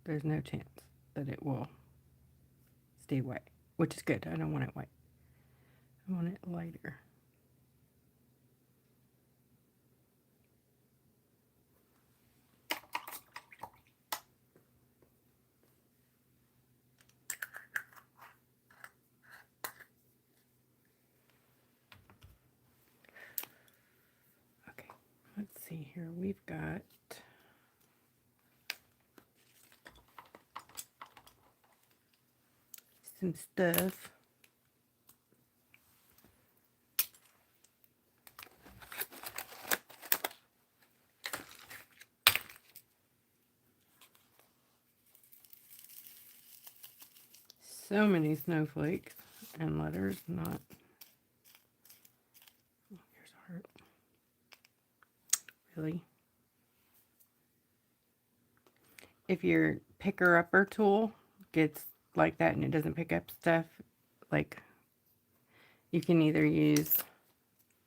there's no chance that it will stay wet, which is good. I don't want it white. I want it lighter. Okay, let's see here. We've got some stuff. So many snowflakes and letters, not. Oh, here's a heart. Really? If your picker-upper tool gets like that and it doesn't pick up stuff, like, you can either use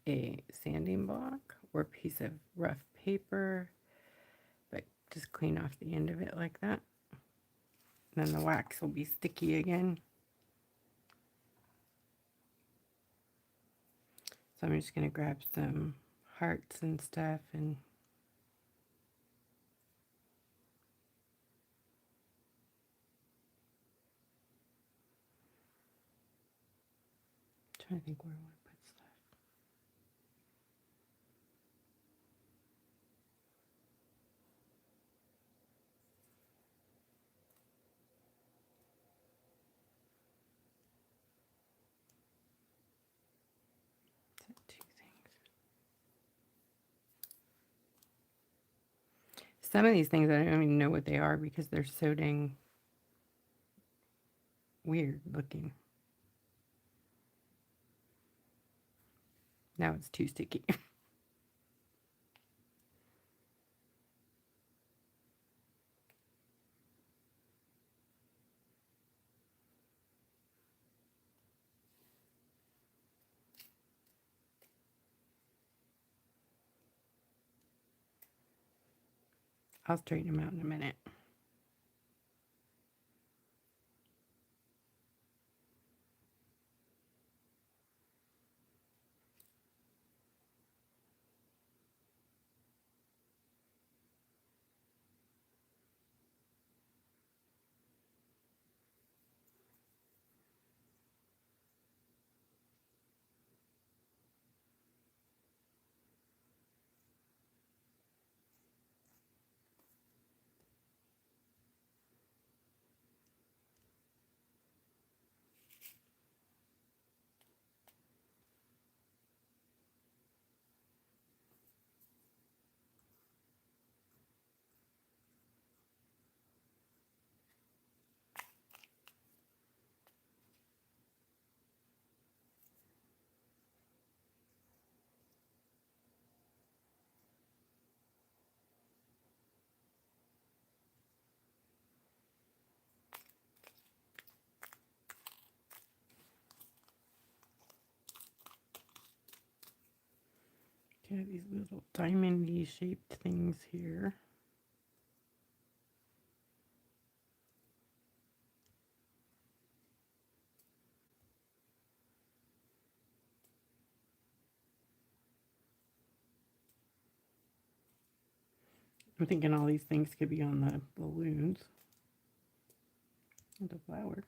a sanding block or a piece of rough paper, but just clean off the end of it like that. And then the wax will be sticky again. So I'm just going to grab some hearts and stuff and trying to think where I want to put stuff. Two things. Some of these things I don't even know what they are because they're so dang weird looking. Now it's too sticky. I'll straighten them out in a minute. Got these little diamond-y shaped things here. I'm thinking all these things could be on the balloons and the flower.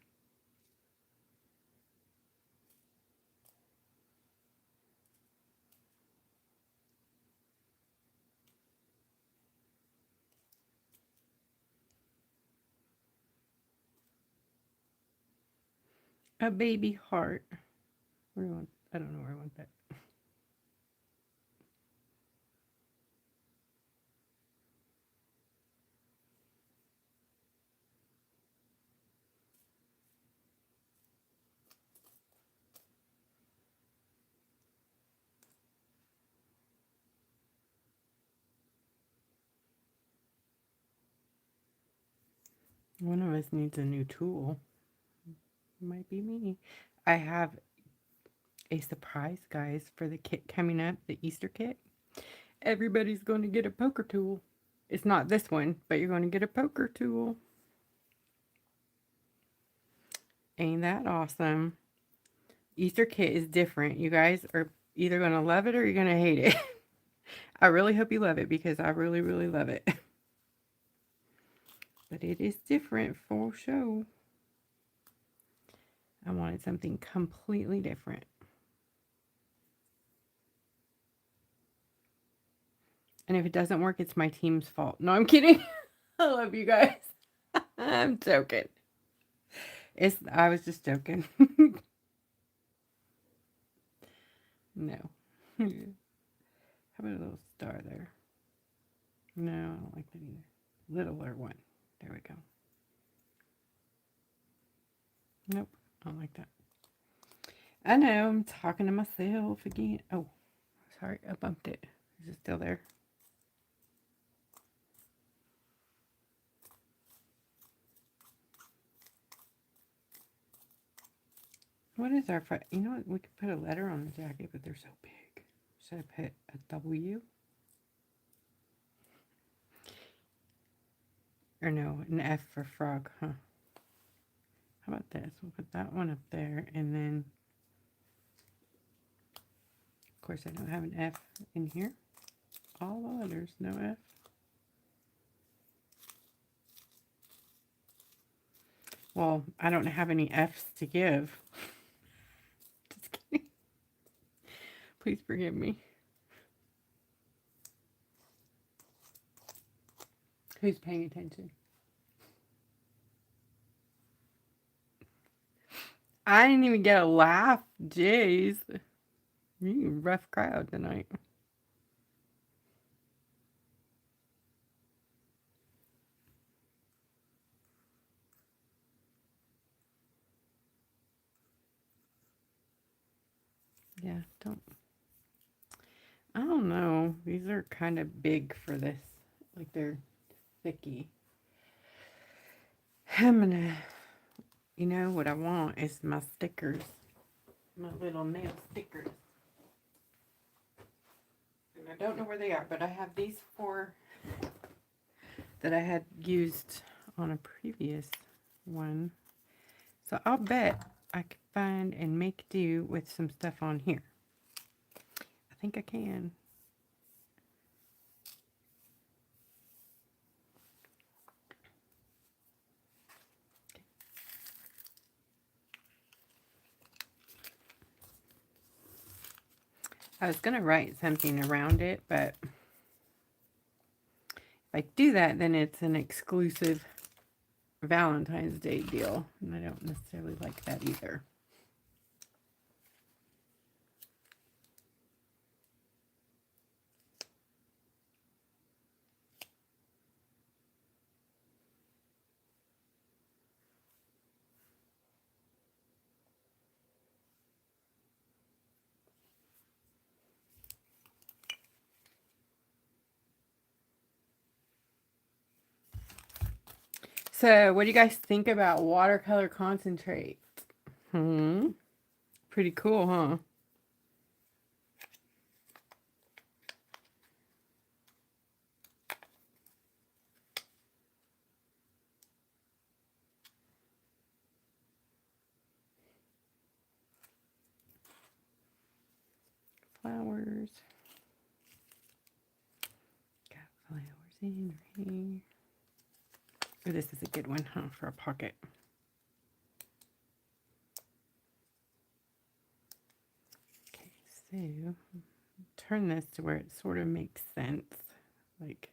A baby heart. Where do I want? I don't know where I want that. One of us needs a new tool. Might be me. I have a surprise, guys, for the kit coming up, the Easter kit. Everybody's going to get a poker tool. It's not this one, but you're going to get a poker tool. Ain't that awesome? Easter kit is different. You guys are either going to love it or you're going to hate it. I really hope you love it because I really, really love it. But it is different for sure. I wanted something completely different. And if it doesn't work, it's my team's fault. No, I'm kidding. I love you guys. I'm joking. I was just joking. No. How about a little star there? No, I don't like that either. Littler one. There we go. Nope, I don't like that. I know, I'm talking to myself again. Oh, sorry, I bumped it. Is it still there? What is our... You know what? We could put a letter on the jacket, but they're so big. Should I put a W? Or no, an F for frog, huh? How about this? We'll put that one up there, and then... Of course, I don't have an F in here. All the letters, no F. Well, I don't have any F's to give. Just kidding. Please forgive me. Who's paying attention? I didn't even get a laugh. Jeez. You rough crowd tonight. Yeah, I don't know. These are kind of big for this. Like they're thicky. I'm gonna, you know what I want is my stickers. My little nail stickers. And I don't know where they are, but I have these 4 that I had used on a previous one. So I'll bet I could find and make do with some stuff on here. I think I can. I was going to write something around it, but if I do that, then it's an exclusive Valentine's Day deal, and I don't necessarily like that either. So, what do you guys think about watercolor concentrate? Pretty cool, huh? Flowers. Got flowers in here. Oh, this is a good one, huh, for a pocket. Okay, so turn this to where it sort of makes sense. Like,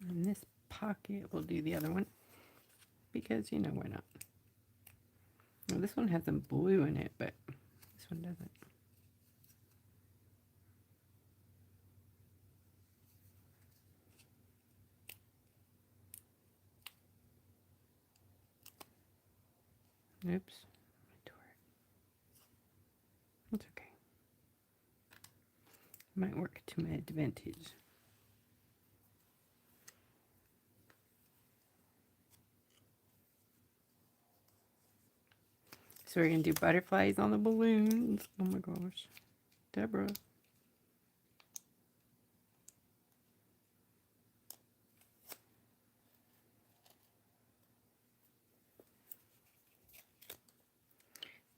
And this pocket, we'll do the other one because, you know, why not? Well, this one has some blue in it, but this one doesn't. Oops, I tore it. It's okay. Might work to my advantage. So we're going to do butterflies on the balloons. Oh my gosh. Deborah.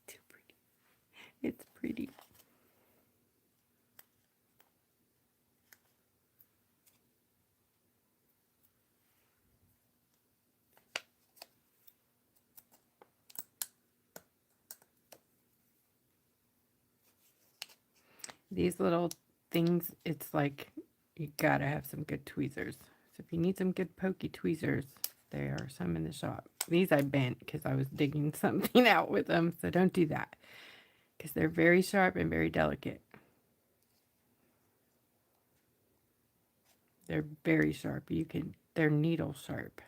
Too pretty. It's pretty. These little things, it's like you gotta have some good tweezers. So if you need some good pokey tweezers, there are some in the shop. These I bent because I was digging something out with them, so don't do that because they're very sharp and very delicate. They're very sharp. They're needle sharp.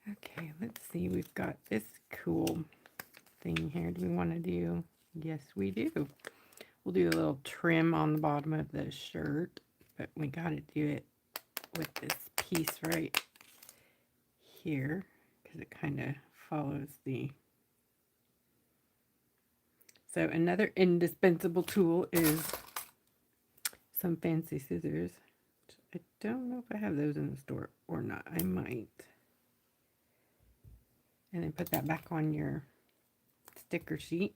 Okay, let's see. We've got this cool thing here. Do we want to do? Yes, we do. We'll do a little trim on the bottom of the shirt, but we got to do it with this piece right here because it kind of follows the... So another indispensable tool is some fancy scissors. I don't know if I have those in the store or not. I might. And then put that back on your sticker sheet.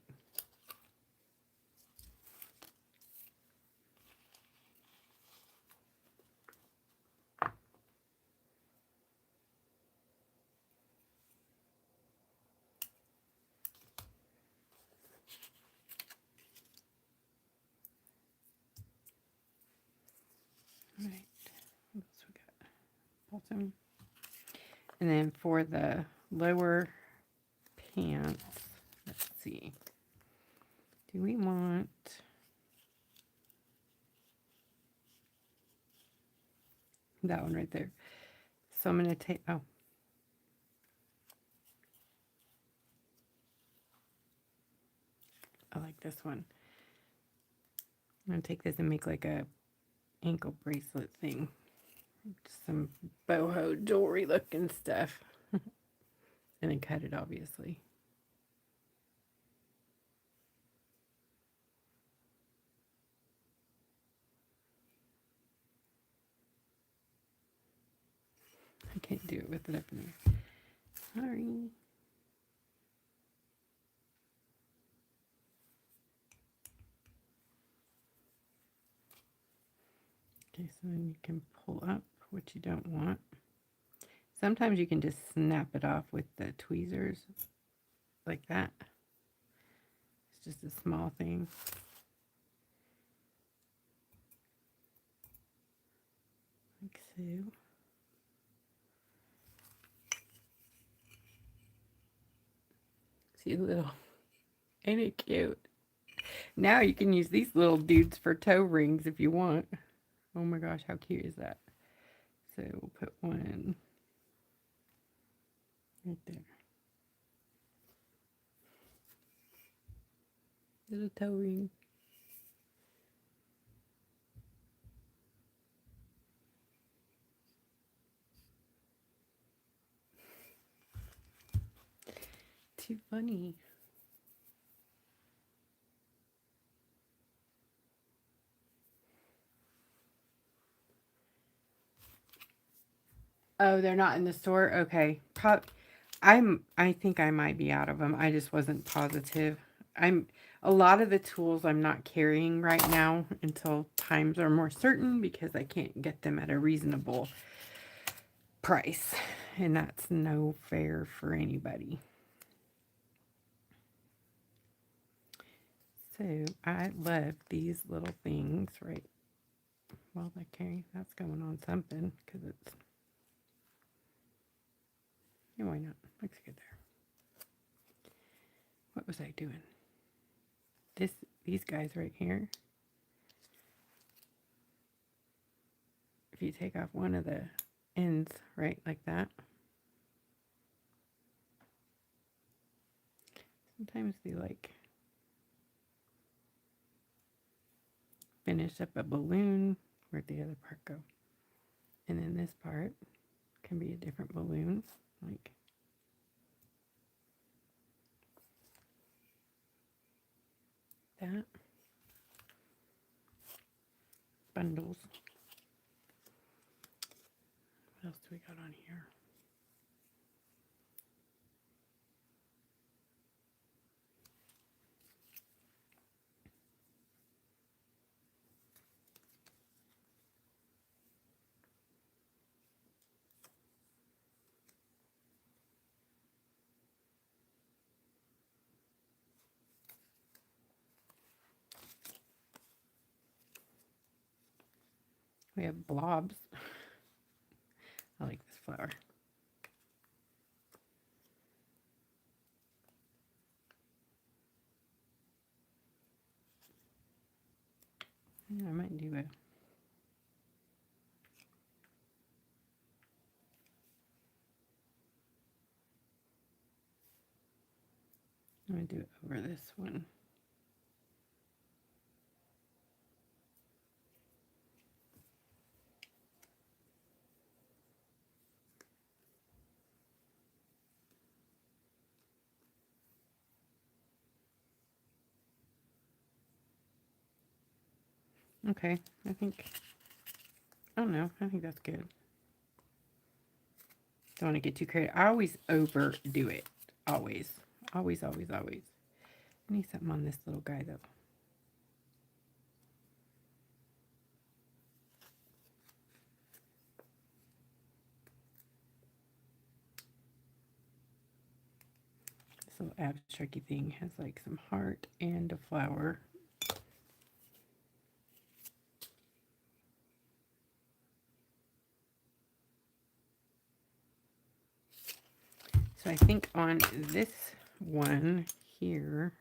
All right. What else we got? Bottom. And then for the lower pants, let's see. Do we want... that one right there. So I'm going to take... oh. I like this one. I'm going to take this and make like a ankle bracelet thing. Some boho jewelry looking stuff. And then cut it, obviously. I can't do it with it up in there. Sorry. Okay, so then you can pull up what you don't want. Sometimes you can just snap it off with the tweezers like that. It's just a small thing. Like so. See a little, ain't it cute? Now you can use these little dudes for toe rings if you want. Oh my gosh, how cute is that? So we'll put one right there. Little toe ring. Too funny. Oh, they're not in the store? Okay. I think I might be out of them. I just wasn't positive. A lot of the tools I'm not carrying right now until times are more certain because I can't get them at a reasonable price. And that's no fair for anybody. So I love these little things, right? Well, okay, that's going on something because it's, yeah, why not? Looks good there. What was I doing? These guys right here. If you take off one of the ends, right, like that. Sometimes they like finish up a balloon. Where'd the other part go? And then this part can be a different balloon, like that. Bundles. What else do we got on here? We have blobs. I like this flower. Yeah, I might do a I'm going to do it over this one. Okay, I don't know, I think that's good. Don't want to get too creative. I always overdo it. Always. Always, always, always. I need something on this little guy, though. This little abstracty thing has like some heart and a flower. So I think on this one here,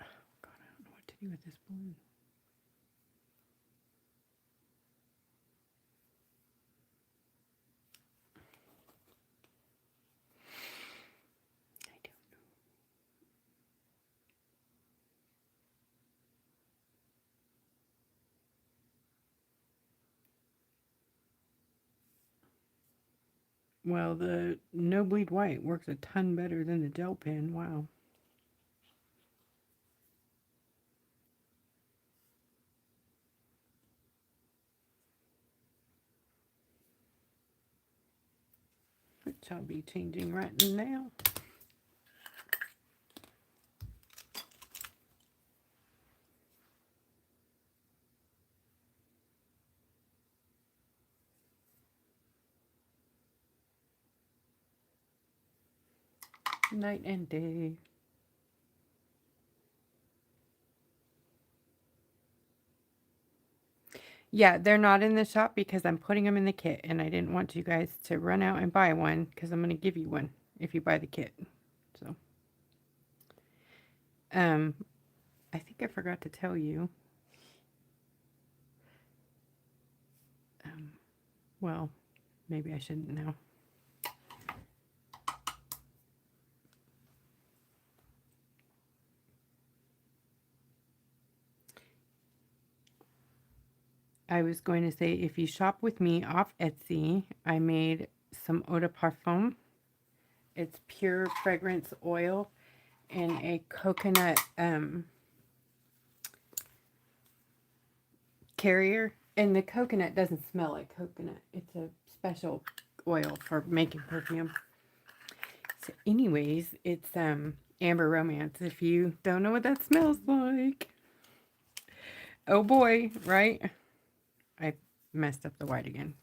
oh God, I don't know what to do with this balloon. I don't know. Well, the No Bleed White works a ton better than the gel pen. Wow. Which I'll be changing right now. Night and day. Yeah, they're not in the shop because I'm putting them in the kit, and I didn't want you guys to run out and buy one because I'm going to give you one if you buy the kit. So, I think I forgot to tell you. Well, maybe I shouldn't now. I was going to say, if you shop with me off Etsy, I made some eau de parfum. It's pure fragrance oil and a coconut carrier. And the coconut doesn't smell like coconut. It's a special oil for making perfume. So anyways, it's Amber Romance. If you don't know what that smells like. Oh boy, right? I messed up the white again.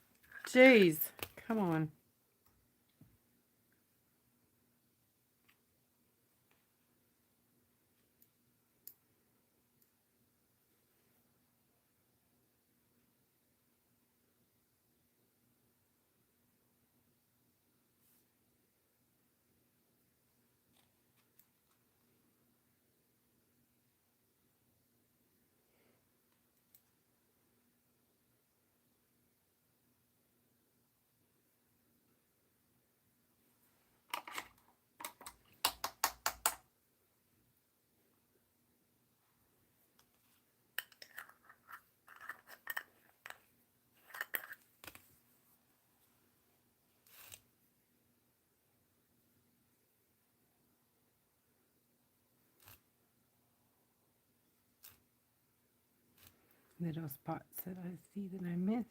Jeez, come on. little spots that I see that I missed.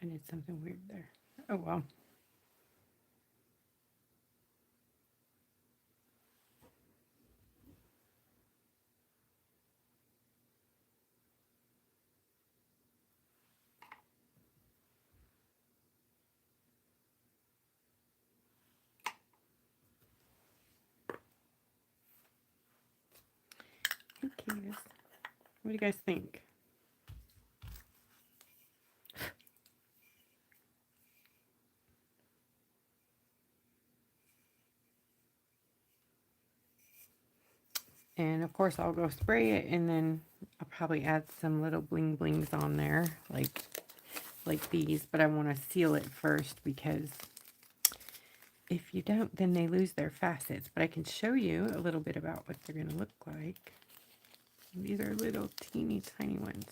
I did something weird there. Oh well. Thank you. What do you guys think? And of course I'll go spray it, and then I'll probably add some little bling blings on there, like these, but I want to seal it first, because if you don't, then they lose their facets. But I can show you a little bit about what they're going to look like. These are little teeny tiny ones.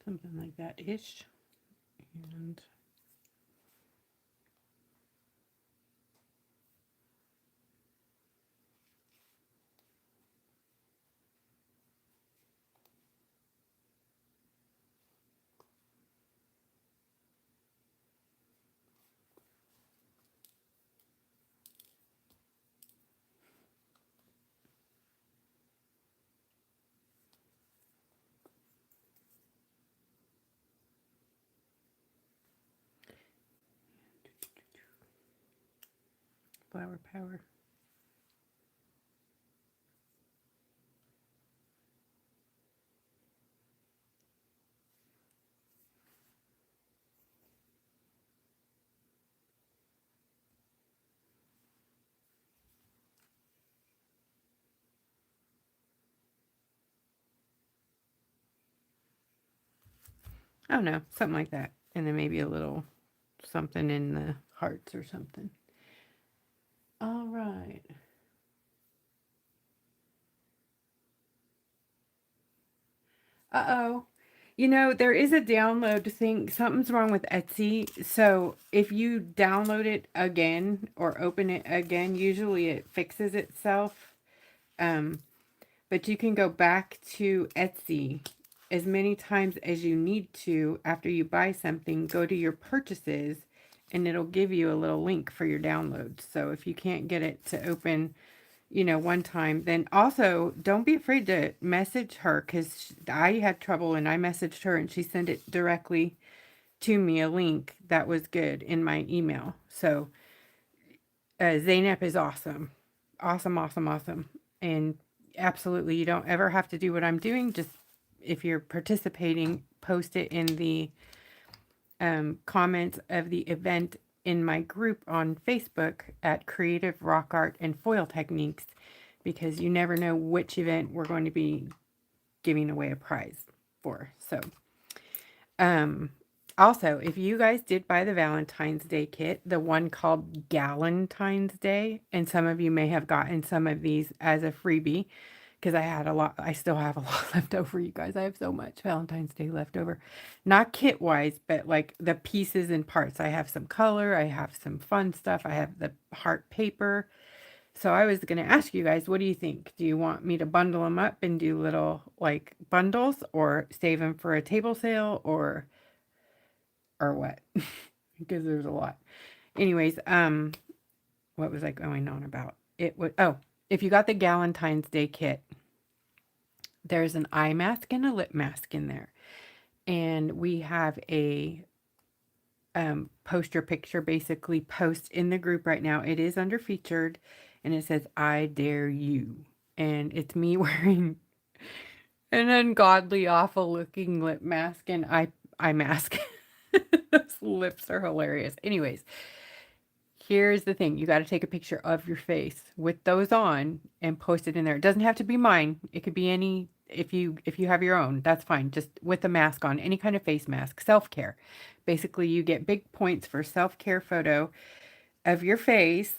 Something like that-ish. And flower power. Oh no, something like that. And then maybe a little something in the hearts or something. All right. Uh-oh. You know, there is a download thing. Something's wrong with Etsy. So if you download it again or open it again, usually it fixes itself. Um, but you can go back to Etsy as many times as you need to after you buy something. Go to your purchases, and it'll give you a little link for your download. So if you can't get it to open, you know, one time, then also don't be afraid to message her, because I had trouble and I messaged her and she sent it directly to me, a link that was good in my email. So Zaynep is awesome. Awesome, awesome, awesome. And absolutely, you don't ever have to do what I'm doing. Just if you're participating, post it in the comments of the event in my group on Facebook at Creative Rock Art and Foil Techniques, because you never know which event we're going to be giving away a prize for. So, Also, if you guys did buy the Valentine's Day kit, the one called Galentine's Day, and some of you may have gotten some of these as a freebie, because I had a lot, I still have a lot left over, you guys. I have so much Valentine's Day left over. Not kit wise, but like the pieces and parts. I have some color, I have some fun stuff, I have the heart paper. So I was going to ask you guys, what do you think? Do you want me to bundle them up and do little like bundles, or save them for a table sale, or what? Because there's a lot. Anyways, what was I going on about? It was, oh, if you got the Galentine's Day kit, there's an eye mask and a lip mask in there. And we have a poster picture, basically post in the group right now. It is under featured, and it says, I dare you. And it's me wearing an ungodly, awful looking lip mask and eye mask. Those lips are hilarious. Anyways, here's the thing. You got to take a picture of your face with those on and post it in there. It doesn't have to be mine. It could be any, if you have your own, that's fine. Just with a mask on, any kind of face mask, self-care. Basically, you get big points for self-care photo of your face,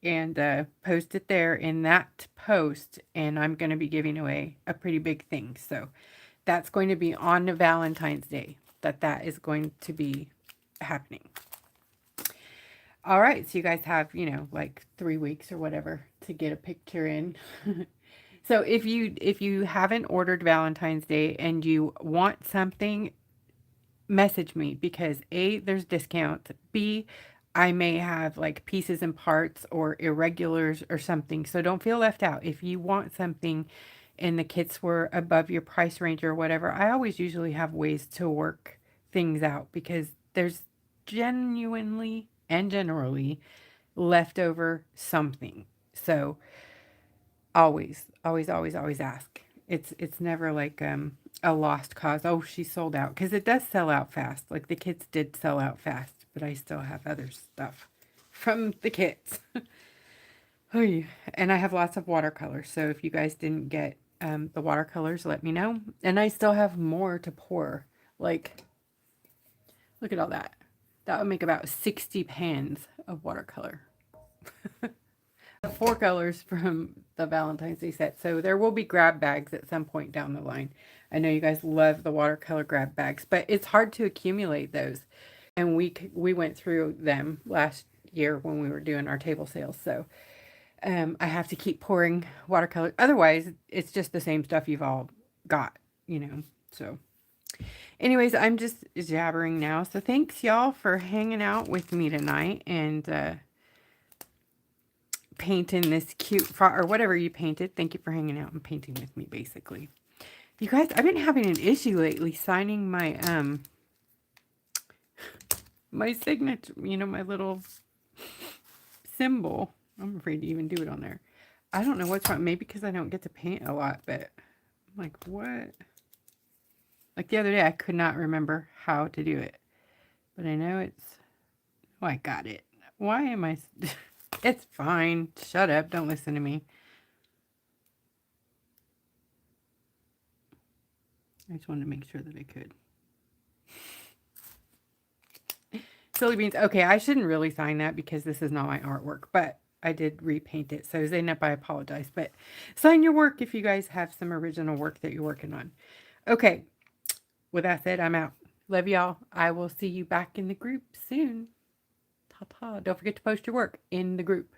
and post it there in that post, and I'm going to be giving away a pretty big thing. So that's going to be on Valentine's Day, that is going to be happening. All right, so you guys have, you know, like 3 weeks or whatever to get a picture in. So if you haven't ordered Valentine's Day and you want something, message me, because A, there's discounts. B, I may have like pieces and parts or irregulars or something. So don't feel left out. If you want something and the kits were above your price range or whatever, I always usually have ways to work things out, because there's genuinely and generally leftover something. So always ask. It's never like a lost cause. Oh, she sold out, because it does sell out fast. Like the kits did sell out fast, but I still have other stuff from the kits. And I have lots of watercolors. So if you guys didn't get the watercolors, let me know. And I still have more to pour. Like, look at all that. That would make about 60 pans of watercolor. 4 colors from the Valentine's Day set. So there will be grab bags at some point down the line. I know you guys love the watercolor grab bags, but it's hard to accumulate those. And we went through them last year when we were doing our table sales. So I have to keep pouring watercolor. Otherwise, it's just the same stuff you've all got, you know. So anyways, I'm just jabbering now. So thanks, y'all, for hanging out with me tonight and painting this cute or whatever you painted. Thank you for hanging out and painting with me, basically. You guys, I've been having an issue lately signing my my signature, you know, my little symbol. I'm afraid to even do it on there. I don't know what's wrong. Maybe because I don't get to paint a lot, but I'm like, what? Like the other day, I could not remember how to do it. But I know it's... Oh, I got it. Why am I... It's fine. Shut up. Don't listen to me. I just wanted to make sure that I could. Silly beans. Okay, I shouldn't really sign that because this is not my artwork, but I did repaint it. So Zainab, I apologize. But sign your work if you guys have some original work that you're working on. Okay. With that said, I'm out. Love y'all. I will see you back in the group soon. Ta-ta. Don't forget to post your work in the group.